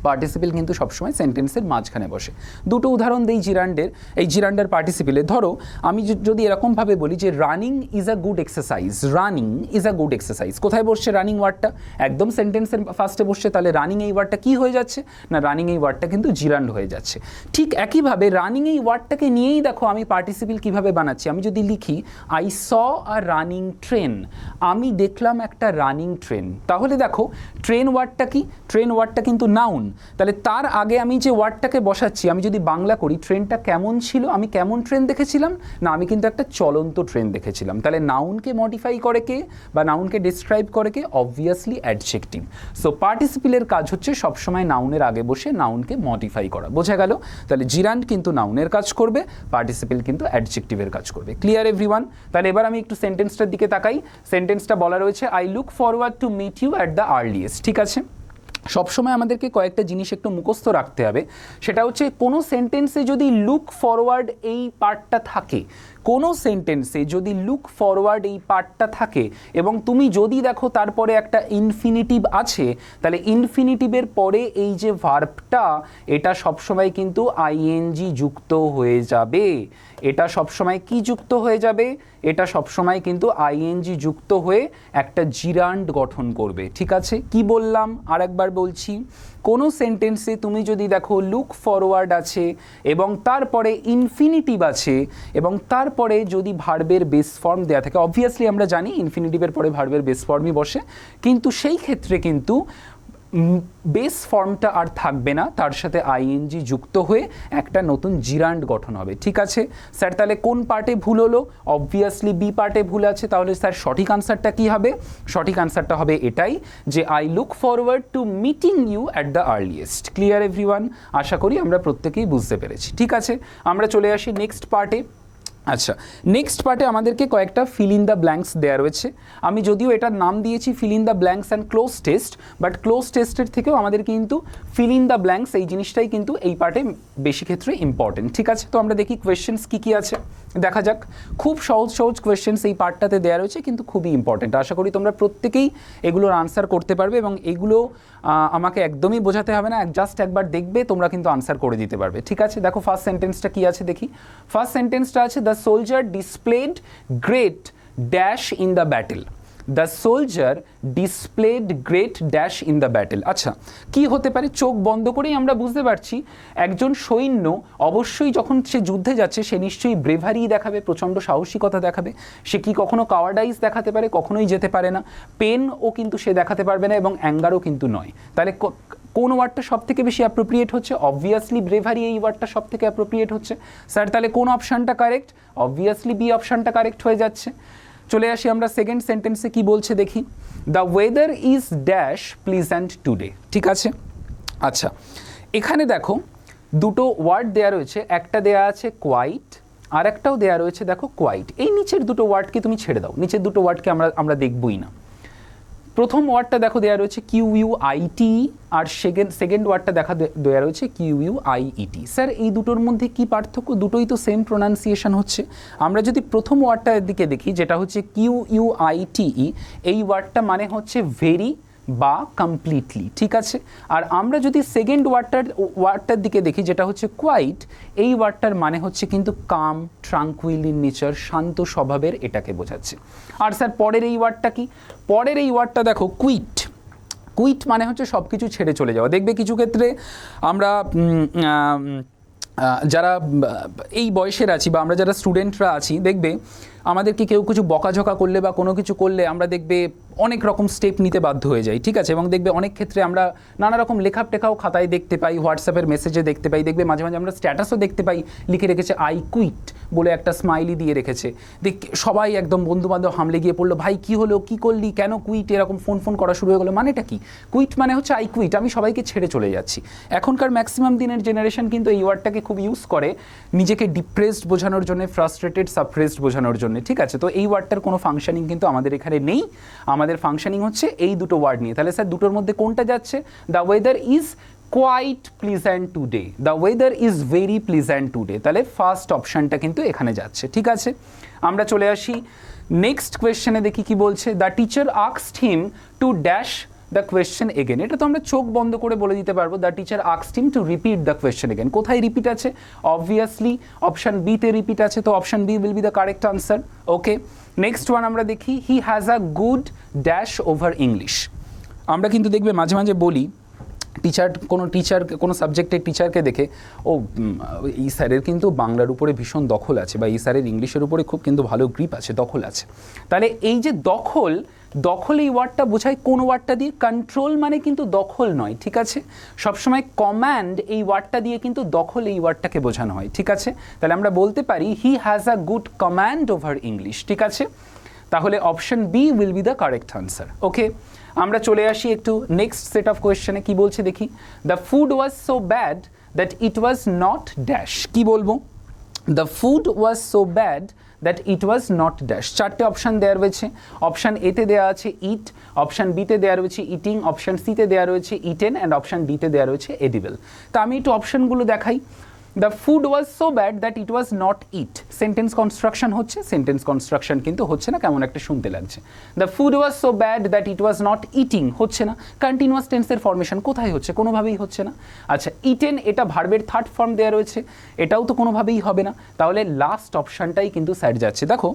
পার্টিসিপেল কিন্তু সবসময় সেন্টেন্সের মাঝখানে বসে। দুটো উদাহরণ দেই জিরান্ডের, এই জিরান্ডার পার্টিসিপেলে। ধরো আমি যদি এরকমভাবে বলি যে running is a good exercise, running is a good exercise, কোথায় বসছে রানিং ওয়ার্ডটা, একদম সেন্টেন্সের ফার্স্টে বসছে। তাহলে রানিং এই ওয়ার্ডটা কি হয়ে যাচ্ছে, না রানিং এই ওয়ার্ডটা কিন্তু জিরান্ড হয়ে যাচ্ছে। ঠিক একইভাবে রানিং এই ওয়ার্ডটাকে নিয়েই দেখো আমি পার্টিসিপেল কিভাবে বানাচ্ছি। আমি যদি লিখি I saw a running train, আমি দেখলাম একটা রানিং ট্রেন, তাহলে দেখো ট্রেন ওয়ার্ডটা কি, ট্রেন ওয়ার্ডটা কিন্তু নাউন, তাহলে তার আগে আমি যে ওয়ার্ডটাকে বসাচ্ছি, আমি যদি বাংলা করি ট্রেনটা কেমন ছিল, আমি কেমন ট্রেন দেখেছিলাম না, আমি কিন্তু একটা চলন্ত ট্রেন দেখেছিলাম। তাহলে নাউনকে মডিফাই করে কে বা নাউনকে ডিসক্রাইব করে কে? Obviously adjective. সো পার্টিসিপেলের কাজ হচ্ছে সবসময় নাউনের আগে বসে নাউনকে মডিফাই করা। বোঝা গেল? তাহলে জিরান্ড কিন্তু নাউনের কাজ করবে, পার্টিসিপেল কিন্তু অ্যাডজেক্টিভের কাজ করবে। Clear everyone? তাহলে এবার আমি একটু সেন্টেন্সটার দিকে তাকাই। সেন্টেন্সটা বলা রয়েছে I look forward to meet you at the earliest. ঠিক আছে, সবসময় আমাদেরকে কয়েকটা জিনিস একটু মুখস্থ রাখতে হবে। সেটা হচ্ছে কোনো সেন্টেন্সে যদি লুক ফরওয়ার্ড এই পার্টটা থাকে, কোনো সেন্টেন্সে যদি লুক ফরওয়ার্ড এই পার্টটা থাকে এবং তুমি যদি দেখো তারপরে একটা ইনফিনিটিভ আছে, তাহলে ইনফিনিটিভের পরে এই যে ভার্বটা, এটা সবসময় কিন্তু আইএনজি যুক্ত হয়ে যাবে। এটা সবসময় কি যুক্ত হয়ে যাবে? এটা সবসময় কিন্তু আইএনজি যুক্ত হয়ে একটা জিরান্ড গঠন করবে। ঠিক আছে, কি বললাম আরেকবার বলছি, কোনো সেন্টেন্সে তুমি যদি দেখো লুক ফরওয়ার্ড আছে এবং তারপরে ইনফিনিটিভ আছে এবং তারপরে যদি ভার্বের বেস ফর্ম দেওয়া থাকে, অবভিয়াসলি আমরা জানি ইনফিনিটিভের পরে ভার্বের বেস ফর্মই বসে, কিন্তু সেই ক্ষেত্রে কিন্তু বেস ফর্মটা আর থাকবে না, তার সাথে আইএনজি যুক্ত হয়ে একটা নতুন জিরান্ড গঠন হবে। ঠিক আছে স্যার, তাহলে কোন পার্টে ভুল হলো? অবভিয়াসলি বি পার্টে ভুল আছে। তাহলে স্যার সঠিক আনসারটা কি হবে? সঠিক আনসারটা হবে এটাই যে I look forward to meeting you at the earliest. Clear everyone? আশা করি আমরা প্রত্যেকেই বুঝতে পেরেছি। ঠিক আছে, আমরা চলে আসি নেক্সট পার্টে। আচ্ছা, নেক্সট পার্টে আমাদেরকে কয়েকটা ফিল ইন দ্য ব্ল্যাঙ্কস দেওয়া রয়েছে। আমি যদিও এটার নাম দিয়েছি fill in the blanks and cloze test, but close টেস্টের থেকেও আমাদের কিন্তু ফিল ইন দ্য ব্ল্যাঙ্কস এই জিনিসটাই কিন্তু এই পার্টে বেশি ক্ষেত্রে ইম্পর্টেন্ট। ঠিক আছে, তো আমরা দেখি কোয়েশ্চেন্স কী কী আছে, দেখা যাক। খুব সহজ সহজ কোয়েশ্চেন্স এই পার্টটাতে দেওয়া রয়েছে, কিন্তু খুবই ইম্পর্টেন্ট। আশা করি তোমরা প্রত্যেকেই এগুলোর আনসার করতে পারবে এবং এগুলো আমাকে একদমই বোঝাতে হবে না, জাস্ট একবার দেখবে তোমরা কিন্তু আনসার করে দিতে পারবে। ঠিক আছে, দেখো ফার্স্ট সেন্টেন্সটা কী আছে দেখি। ফার্স্ট সেন্টেন্সটা আছে the soldier displayed great dash in the battle. The soldier displayed great dash in the battle. আচ্ছা, কি হতে পারে? চোখ বন্ধ করেই আমরা বুঝতে পারছি একজন সৈন্য অবশ্যই যখন সে যুদ্ধে যাচ্ছে সে নিশ্চয়ই ব্রেভারি দেখাবে, প্রচণ্ড সাহসিকতা দেখাবে। সে কি কখনো কাওয়ার্ডাইজ দেখাতে পারে? কখনোই যেতে পারে না। পেনও কিন্তু সে দেখাতে পারবে না এবং অ্যাঙ্গারও কিন্তু নয়। তাহলে কোন ওয়ার্ডটা সব থেকে বেশি অ্যাপ্রোপ্রিয়েট হচ্ছে? অবভিয়াসলি ব্রেভারি এই ওয়ার্ডটা সব থেকে অ্যাপ্রোপ্রিয়েট হচ্ছে। স্যার তাহলে কোন অপশানটা কারেক্ট? অবভিয়াসলি বি অপশানটা কারেক্ট হয়ে যাচ্ছে। চলে আসি আমরা সেকেন্ড সেন্টেন্সে, কি বলছে দেখি। The weather is dash pleasant today. ঠিক আছে, আচ্ছা এখানে দেখো দুটো ওয়ার্ড দেওয়া রয়েছে, একটা দেওয়া আছে কোয়াইট আর একটাও দেওয়া রয়েছে দেখো কোয়াইট। এই নিচের দুটো ওয়ার্ডকে তুমি ছেড়ে দাও, নিচের দুটো ওয়ার্ডকে আমরা দেখবই না। প্রথম ওয়ার্ডটা দেখো দেওয়া রয়েছে QUIT আর সেকেন্ড ওয়ার্ডটা দেওয়া রয়েছে QUIET। স্যার এই দুটোর মধ্যে কি পার্থক্য? দুটোই তো সেম প্রোনাউন্সিয়েশন হচ্ছে। আমরা যদি প্রথম ওয়ার্ডটার দিকে দেখি যেটা হচ্ছে QUITE, এই ওয়ার্ডটা মানে হচ্ছে ভেরি বা কমপ্লিটলি। ঠিক আছে, আর আমরা যদি সেকেন্ড ওয়ার্ডটার দিকে দেখি যেটা হচ্ছে কোয়াইট, এই ওয়ার্ডটার মানে হচ্ছে কিন্তু কাম, ট্রাঙ্কুইল ইন নেচার, শান্ত স্বভাবের, এটাকে বোঝাচ্ছে। আর স্যার পরের এই ওয়ার্ডটা কি? পরের এই ওয়ার্ডটা দেখো কুইট। কুইট মানে হচ্ছে সব কিছু ছেড়ে চলে যাওয়া। দেখবে কিছু ক্ষেত্রে আমরা যারা এই বয়সের আছি বা আমরা যারা স্টুডেন্টরা আছি, দেখবে আমাদেরকে কেউ কিছু বকাঝকা করলে বা কোনো কিছু করলে আমরা দেখবে অনেক রকম স্টেপ নিতে বাধ্য হয়ে যাই। ঠিক আছে, এবং দেখবে অনেক ক্ষেত্রে আমরা নানা রকম লেখাও খাতায় দেখতে পাই, হোয়াটসঅ্যাপের মেসেজে দেখতে পাই, দেখবে মাঝে মাঝে আমরা স্ট্যাটাসও দেখতে পাই, লিখে রেখেছে আই কুইট বলে একটা স্মাইলি দিয়ে রেখেছে। দেখ সবাই একদম বন্ধুবান্ধব হামলে গিয়ে পড়লো, ভাই কি হলো, কি করলি, কেন কুইট, এরকম ফোন করা শুরু হয়ে গেলো। মানেটা কি? কুইট মানে হচ্ছে আই কুইট, আমি সবাইকে ছেড়ে চলে যাচ্ছি। এখনকার ম্যাক্সিমাম দিনের জেনারেশন কিন্তু এই ওয়ার্ডটাকে খুব ইউজ করে নিজেকে ডিপ্রেসড বোঝানোর জন্য, ফ্রাস্ট্রেটেড, সাপ্রেসড বোঝানোর জন্য। ঠিক আছে, তো এই ওয়ার্ডটার কোনো ফাংশনিং কিন্তু আমাদের এখানে নেই। আমাদের ফাংশনিং হচ্ছে এই দুটো ওয়ার্ড নিয়ে। তাহলে স্যার দুটোর মধ্যে কোনটা যাচ্ছে? The weather is quite pleasant today, the weather is very pleasant today. তাহলে ফার্স্ট অপশানটা কিন্তু এখানে যাচ্ছে। ঠিক আছে, আমরা চলে আসি নেক্সট কোয়েশ্চেনে, দেখি কি বলছে। The teacher asked him to dash the question again. এটা তো আমরা চোখ বন্ধ করে বলে দিতে পারবো, the teacher asked him to repeat the question again. কোথায় রিপিট আছে? অবভিয়াসলি অপশান বিতে রিপিট আছে, তো option B will be the correct answer. Okay, next one আমরা দেখি, he has a good dash over English. আমরা কিন্তু দেখবে মাঝে মাঝে বলি কোনো সাবজেক্টের টিচারকে দেখে ও এই স্যারের কিন্তু বাংলার উপরে ভীষণ দখল আছে, বা এই স্যারের ইংলিশের উপরে খুব কিন্তু ভালো গ্রিপ আছে, দখল আছে। তাহলে এই যে দখল এই ওয়ার্ডটা বোঝায় কোন ওয়ার্ডটা দিয়ে? কন্ট্রোল মানে কিন্তু দখল নয়, ঠিক আছে? সবসময় কমান্ড এই ওয়ার্ডটা দিয়ে কিন্তু দখল এই ওয়ার্ডটাকে বোঝানো হয়, ঠিক আছে? তাহলে আমরা বলতে পারি he has a good command over English, ঠিক আছে? তাহলে option B will be the correct answer. Okay, আমরা চলে আসি একটু নেক্সট সেট অফ কোয়েশ্চেনে। কি বলছে দেখি? The food was so bad that it was not dash. কি বলবো? The food was so bad that it was not dash. চারটে অপশান দেওয়া রয়েছে। অপশান এতে দেওয়া আছে ইট, অপশান বিতে দেওয়া রয়েছে ইটিং, অপশান সিতে দেওয়া রয়েছে ইটেন, অ্যান্ড অপশান ডিতে দেওয়া রয়েছে এডিবল। তা আমি একটু অপশানগুলো দেখাই। The food was so bad that it was not it. Sentence construction হচ্ছে, সেন্টেন্স কনস্ট্রাকশন কিন্তু হচ্ছে না, কেমন একটা শুনতে লাগছে। The food was so bad that it was not eating হচ্ছে না। কন্টিনিউয়াস টেন্সের ফর্মেশন কোথায় হচ্ছে? কোনোভাবেই হচ্ছে না। আচ্ছা, ইটেন এটা ভার্বের থার্ড ফর্ম দেওয়া রয়েছে, এটাও তো কোনোভাবেই হবে না। তাহলে লাস্ট অপশানটাই কিন্তু স্যার যাচ্ছে। দেখো,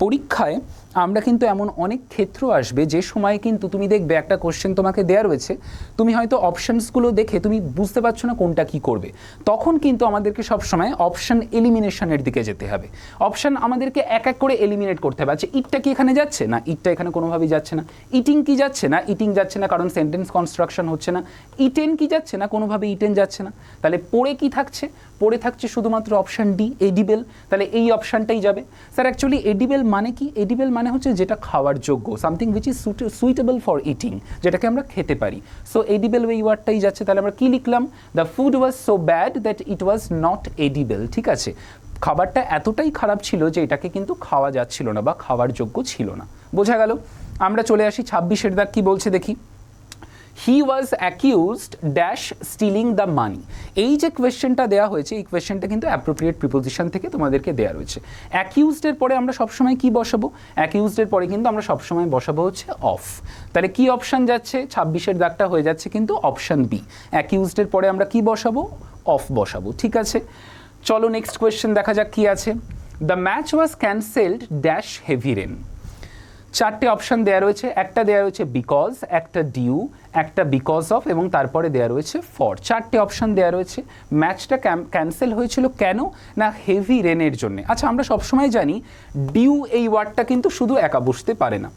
পরীক্ষায় আমরা কিন্তু এমন অনেক ক্ষেত্র আসবে যে সময় কিন্তু তুমি দেখবে একটা কোশ্চেন তোমাকে দেওয়া রয়েছে, তুমি হয়তো অপশানসগুলো দেখে তুমি বুঝতে পারছো না কোনটা কি করবে, তখন কিন্তু আমাদেরকে সবসময় অপশান এলিমিনেশনের দিকে যেতে হবে। অপশান আমাদেরকে এক এক করে এলিমিনেট করতে হবে। আচ্ছা, ইটটা কি এখানে যাচ্ছে? না, ইটটা এখানে কোনোভাবেই যাচ্ছে না। ইটিং কি যাচ্ছে? না, ইটিং যাচ্ছে না, কারণ সেন্টেন্স কনস্ট্রাকশন হচ্ছে না। ইটেন কি যাচ্ছে? না, কোনোভাবে ইটেন যাচ্ছে না। তাহলে পড়ে কি থাকছে? পড়ে থাকছে শুধুমাত্র অপশান ডি, এডিবেল। তাহলে এই অপশানটাই যাবে। স্যার অ্যাকচুয়ালি এডিবেল মানে কি? এডিবেল মানে হচ্ছে যেটা খাওয়ার যোগ্য, something which is suitable for eating, যেটাকে আমরা খেতে পারি। সো এডিবেল এই ওয়ার্ডটাই যাচ্ছে। তাহলে আমরা কি লিখলাম? The food was so bad that it was not edible, ঠিক আছে? খাবারটা এতটাই খারাপ ছিল যে এটাকে কিন্তু খাওয়া যাচ্ছিল না বা খাওয়ার যোগ্য ছিল না। বোঝা গেল? আমরা চলে আসি 26-এর দাগ। কি বলছে দেখি? He was accused dash stealing the money. এই যে কোয়েশ্চেনটা দেওয়া হয়েছে, এই কোয়েশ্চেনটা কিন্তু অ্যাপ্রোপ্রিয়েট প্রিপোজিশন থেকে তোমাদেরকে দেওয়া রয়েছে। অ্যাকিউজডের পরে আমরা সবসময় কি বসাবো? অ্যাকিউজডের পরে কিন্তু আমরা সবসময় বসাবো হচ্ছে অফ। তাহলে কি অপশান যাচ্ছে? 26-এর দাগটা হয়ে যাচ্ছে কিন্তু অপশান বি। অ্যাকিউজডের পরে আমরা কি বসাবো? অফ বসাবো, ঠিক আছে? চলো নেক্সট কোয়েশ্চেন দেখা যাক কি আছে। The match was cancelled dash heavy rain. চারটে অপশান দেওয়া রয়েছে। একটা দেওয়া রয়েছে বিকজ, একটা ডিউ, একটা বিকজ অফ, এবং তারপরে দেওয়া রয়েছে ফর। চারটে অপশান দেওয়া রয়েছে। ম্যাচটা ক্যান্সেল হয়েছিল কেন? না, হেভি রেনের জন্য। আচ্ছা, আমরা সবসময় জানি ডিউ এই ওয়ার্ডটা কিন্তু শুধু একা বসতে পারে না।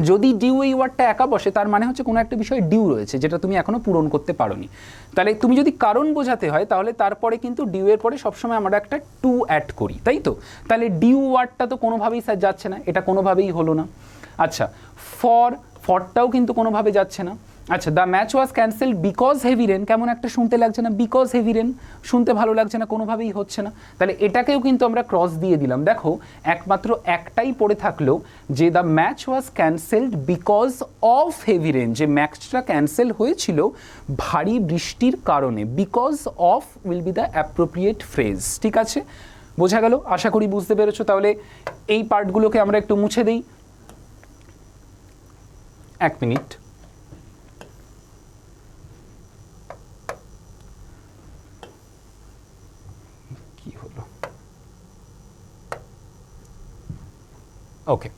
যদি ডিউ এই ওয়ার্ডটা একা বসে তার মানে হচ্ছে কোনো একটা বিষয়ে ডিউ রয়েছে যেটা তুমি এখনো পূরণ করতে পারোনি। তাহলে তুমি যদি কারণ বোঝাতে হয় তাহলে তারপরে কিন্তু ডিউ এর পরে সবসময় আমরা একটা টু অ্যাড করি, তাই তো? তাহলে ডিউ ওয়ার্ডটা তো কোনোভাবেই স্যার যাচ্ছে না, এটা কোনোভাবেই হলো না। আচ্ছা, ফরটাও কিন্তু কোনোভাবে যাচ্ছে না। আচ্ছা, the match was cancelled because heavy rain, কেমন একটা শুনতে লাগছে না? বিকজ হেভি রেন শুনতে ভালো লাগছে না, কোনোভাবেই হচ্ছে না। তাহলে এটাকেও কিন্তু আমরা ক্রস দিয়ে দিলাম। দেখো, একমাত্র একটাই পড়ে থাকলো যে the match was cancelled because of heavy rain, যে ম্যাচটা ক্যান্সেল হয়েছিল ভারী বৃষ্টির কারণে। Because of will be the appropriate phrase, ঠিক আছে? বোঝা গেল? আশা করি বুঝতে পেরেছো। তাহলে এই পার্টগুলোকে আমরা একটু মুছে দিই। এক মিনিট। কি হলো? ওকে,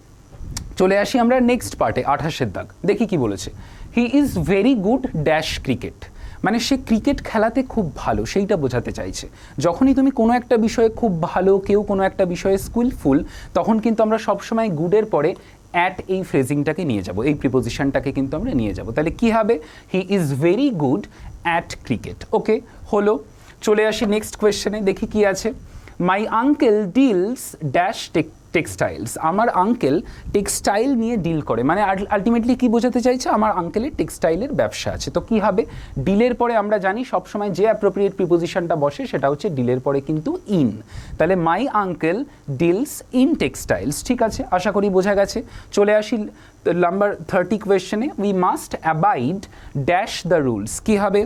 চলে আসি আমরা নেক্সট পার্টে, 28-এর দাগ। দেখি কি বলেছে। হি is very good dash cricket, মানে সে ক্রিকেট খেলাতে খুব ভালো, সেইটা বোঝাতে চাইছে। যখনই তুমি কোনো একটা বিষয়ে খুব ভালো, কেউ কোনো একটা বিষয়ে স্কিলফুল, তখন কিন্তু আমরা সবসময় গুডের পরে অ্যাট এই ফ্রেজিংটাকে নিয়ে যাব, এই প্রিপোজিশনটাকে কিন্তু আমরা নিয়ে যাব। তাহলে কি হবে? He is very good at cricket. Okay, হলো। চলে আসি নেক্সট কোয়েশ্চেনে, দেখি কি আছে। My uncle deals dash textiles, আমার আঙ্কেল টেক্সটাইল নিয়ে ডিল করে, মানে আলটিমেটলি কি বোঝাতে চাইছে? আমার আঙ্কেলের টেক্সটাইলের ব্যবসা আছে। তো কি হবে? ডিলের পরে আমরা জানি সবসময় যে অ্যাপ্রোপ্রিয়েট প্রিপোজিশনটা বসে সেটা হচ্ছে ডিলের পরে কিন্তু ইন। তাহলে my uncle deals in textiles, ঠিক আছে? আশা করি বোঝা গেছে। চলে আসি নাম্বার 30 কোয়েশ্চেনে। We must abide dash the rules. কি হবে?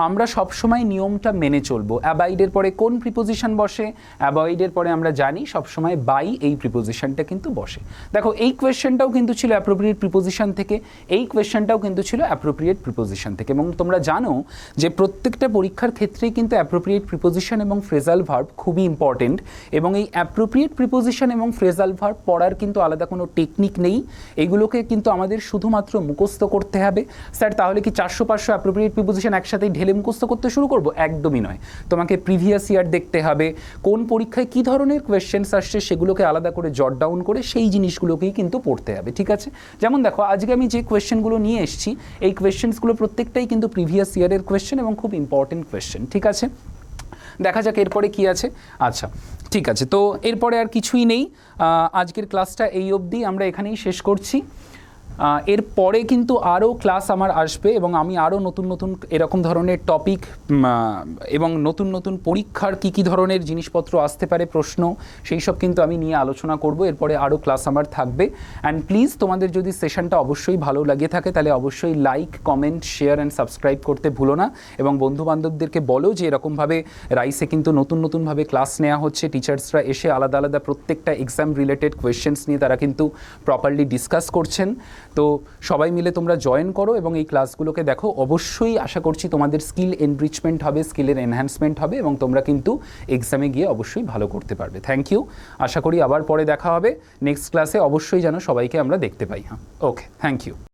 আমরা সবসময় নিয়মটা মেনে চলবো। অ্যাবাইডের পরে কোন প্রিপোজিশন বসে? অ্যাভয়েডের পরে আমরা জানি সবসময় বাই এই প্রিপোজিশনটা কিন্তু বসে। দেখো এই কোয়েশ্চেনটাও কিন্তু ছিল অ্যাপ্রোপ্রিয়েট প্রিপোজিশন থেকে, এই কোয়েশ্চেনটাও কিন্তু ছিল অ্যাপ্রোপ্রিয়েট প্রিপোজিশন থেকে। এবং তোমরা জানো যে প্রত্যেকটা পরীক্ষার ক্ষেত্রেই কিন্তু অ্যাপ্রোপ্রিয়েট প্রিপোজিশন এবং ফ্রেজাল ভার্ব খুবই ইম্পর্টেন্ট, এবং এই অ্যাপ্রোপ্রিয়েট প্রিপোজিশন এবং ফ্রেজাল ভার্ব পড়ার কিন্তু আলাদা কোনো টেকনিক নেই, এগুলোকে কিন্তু আমাদের শুধুমাত্র মুখস্থ করতে হবে। স্যার তাহলে কি 400-500 অ্যাপ্রোপ্রিয়েট প্রিপোজিশন একসাথে ঢেলে মুখস্থ করতে শুরু করব? একদমই নয়। তোমাকে প্রিভিয়াস ইয়ার দেখতে হবে, কোন পরীক্ষায় কী ধরনের কোয়েশ্চেন্স আসছে সেগুলোকে আলাদা করে জট ডাউন করে সেই জিনিসগুলোকেই কিন্তু পড়তে হবে, ঠিক আছে? যেমন দেখো আজকে আমি যে কোয়েশ্চেনগুলো নিয়ে এসেছি, এই কোয়েশ্চেন্সগুলো প্রত্যেকটাই কিন্তু প্রিভিয়াস ইয়ারের কোয়েশ্চেন এবং খুব ইম্পর্টেন্ট কোয়েশ্চেন, ঠিক আছে? দেখা যাক এরপরে কি আছে। আচ্ছা ঠিক আছে, তো এরপরে আর কিছুই নেই। আজকের ক্লাসটা এই অবধি আমরা এখানেই শেষ করছি। এরপরে কিন্তু আরও ক্লাস আমার আসবে এবং আমি আরও নতুন নতুন এরকম ধরনের টপিক এবং নতুন নতুন পরীক্ষার কী ধরনের জিনিসপত্র আসতে পারে প্রশ্ন, সেই সব কিন্তু আমি নিয়ে আলোচনা করব। এরপরে আরও ক্লাস আমার থাকবে। অ্যান্ড প্লিজ তোমাদের যদি সেশনটা অবশ্যই ভালো লাগে থাকে তাহলে অবশ্যই like, comment, share and subscribe করতে ভুলো না, এবং বন্ধুবান্ধবদেরকে বলো যে এরকমভাবে রাইসে কিন্তু নতুন নতুনভাবে ক্লাস নেওয়া হচ্ছে। টিচার্সরা এসে আলাদা আলাদা প্রত্যেকটা এক্সাম রিলেটেড কোয়েশ্চেন্স নিয়ে তারা কিন্তু প্রপারলি ডিসকাস করছেন। তো সবাই মিলে তোমরা জয়েন করো এবং এই ক্লাসগুলোকে দেখো। অবশ্যই আশা করছি তোমাদের স্কিল এনরিচমেন্ট হবে, স্কিলের এনহ্যান্সমেন্ট হবে এবং তোমরা কিন্তু এক্সামে গিয়ে অবশ্যই ভালো করতে পারবে। Thank you. আশা করি আবার পরে দেখা হবে নেক্সট ক্লাসে। অবশ্যই যেন সবাইকে আমরা দেখতে পাই। হ্যাঁ, ওকে, থ্যাংক ইউ।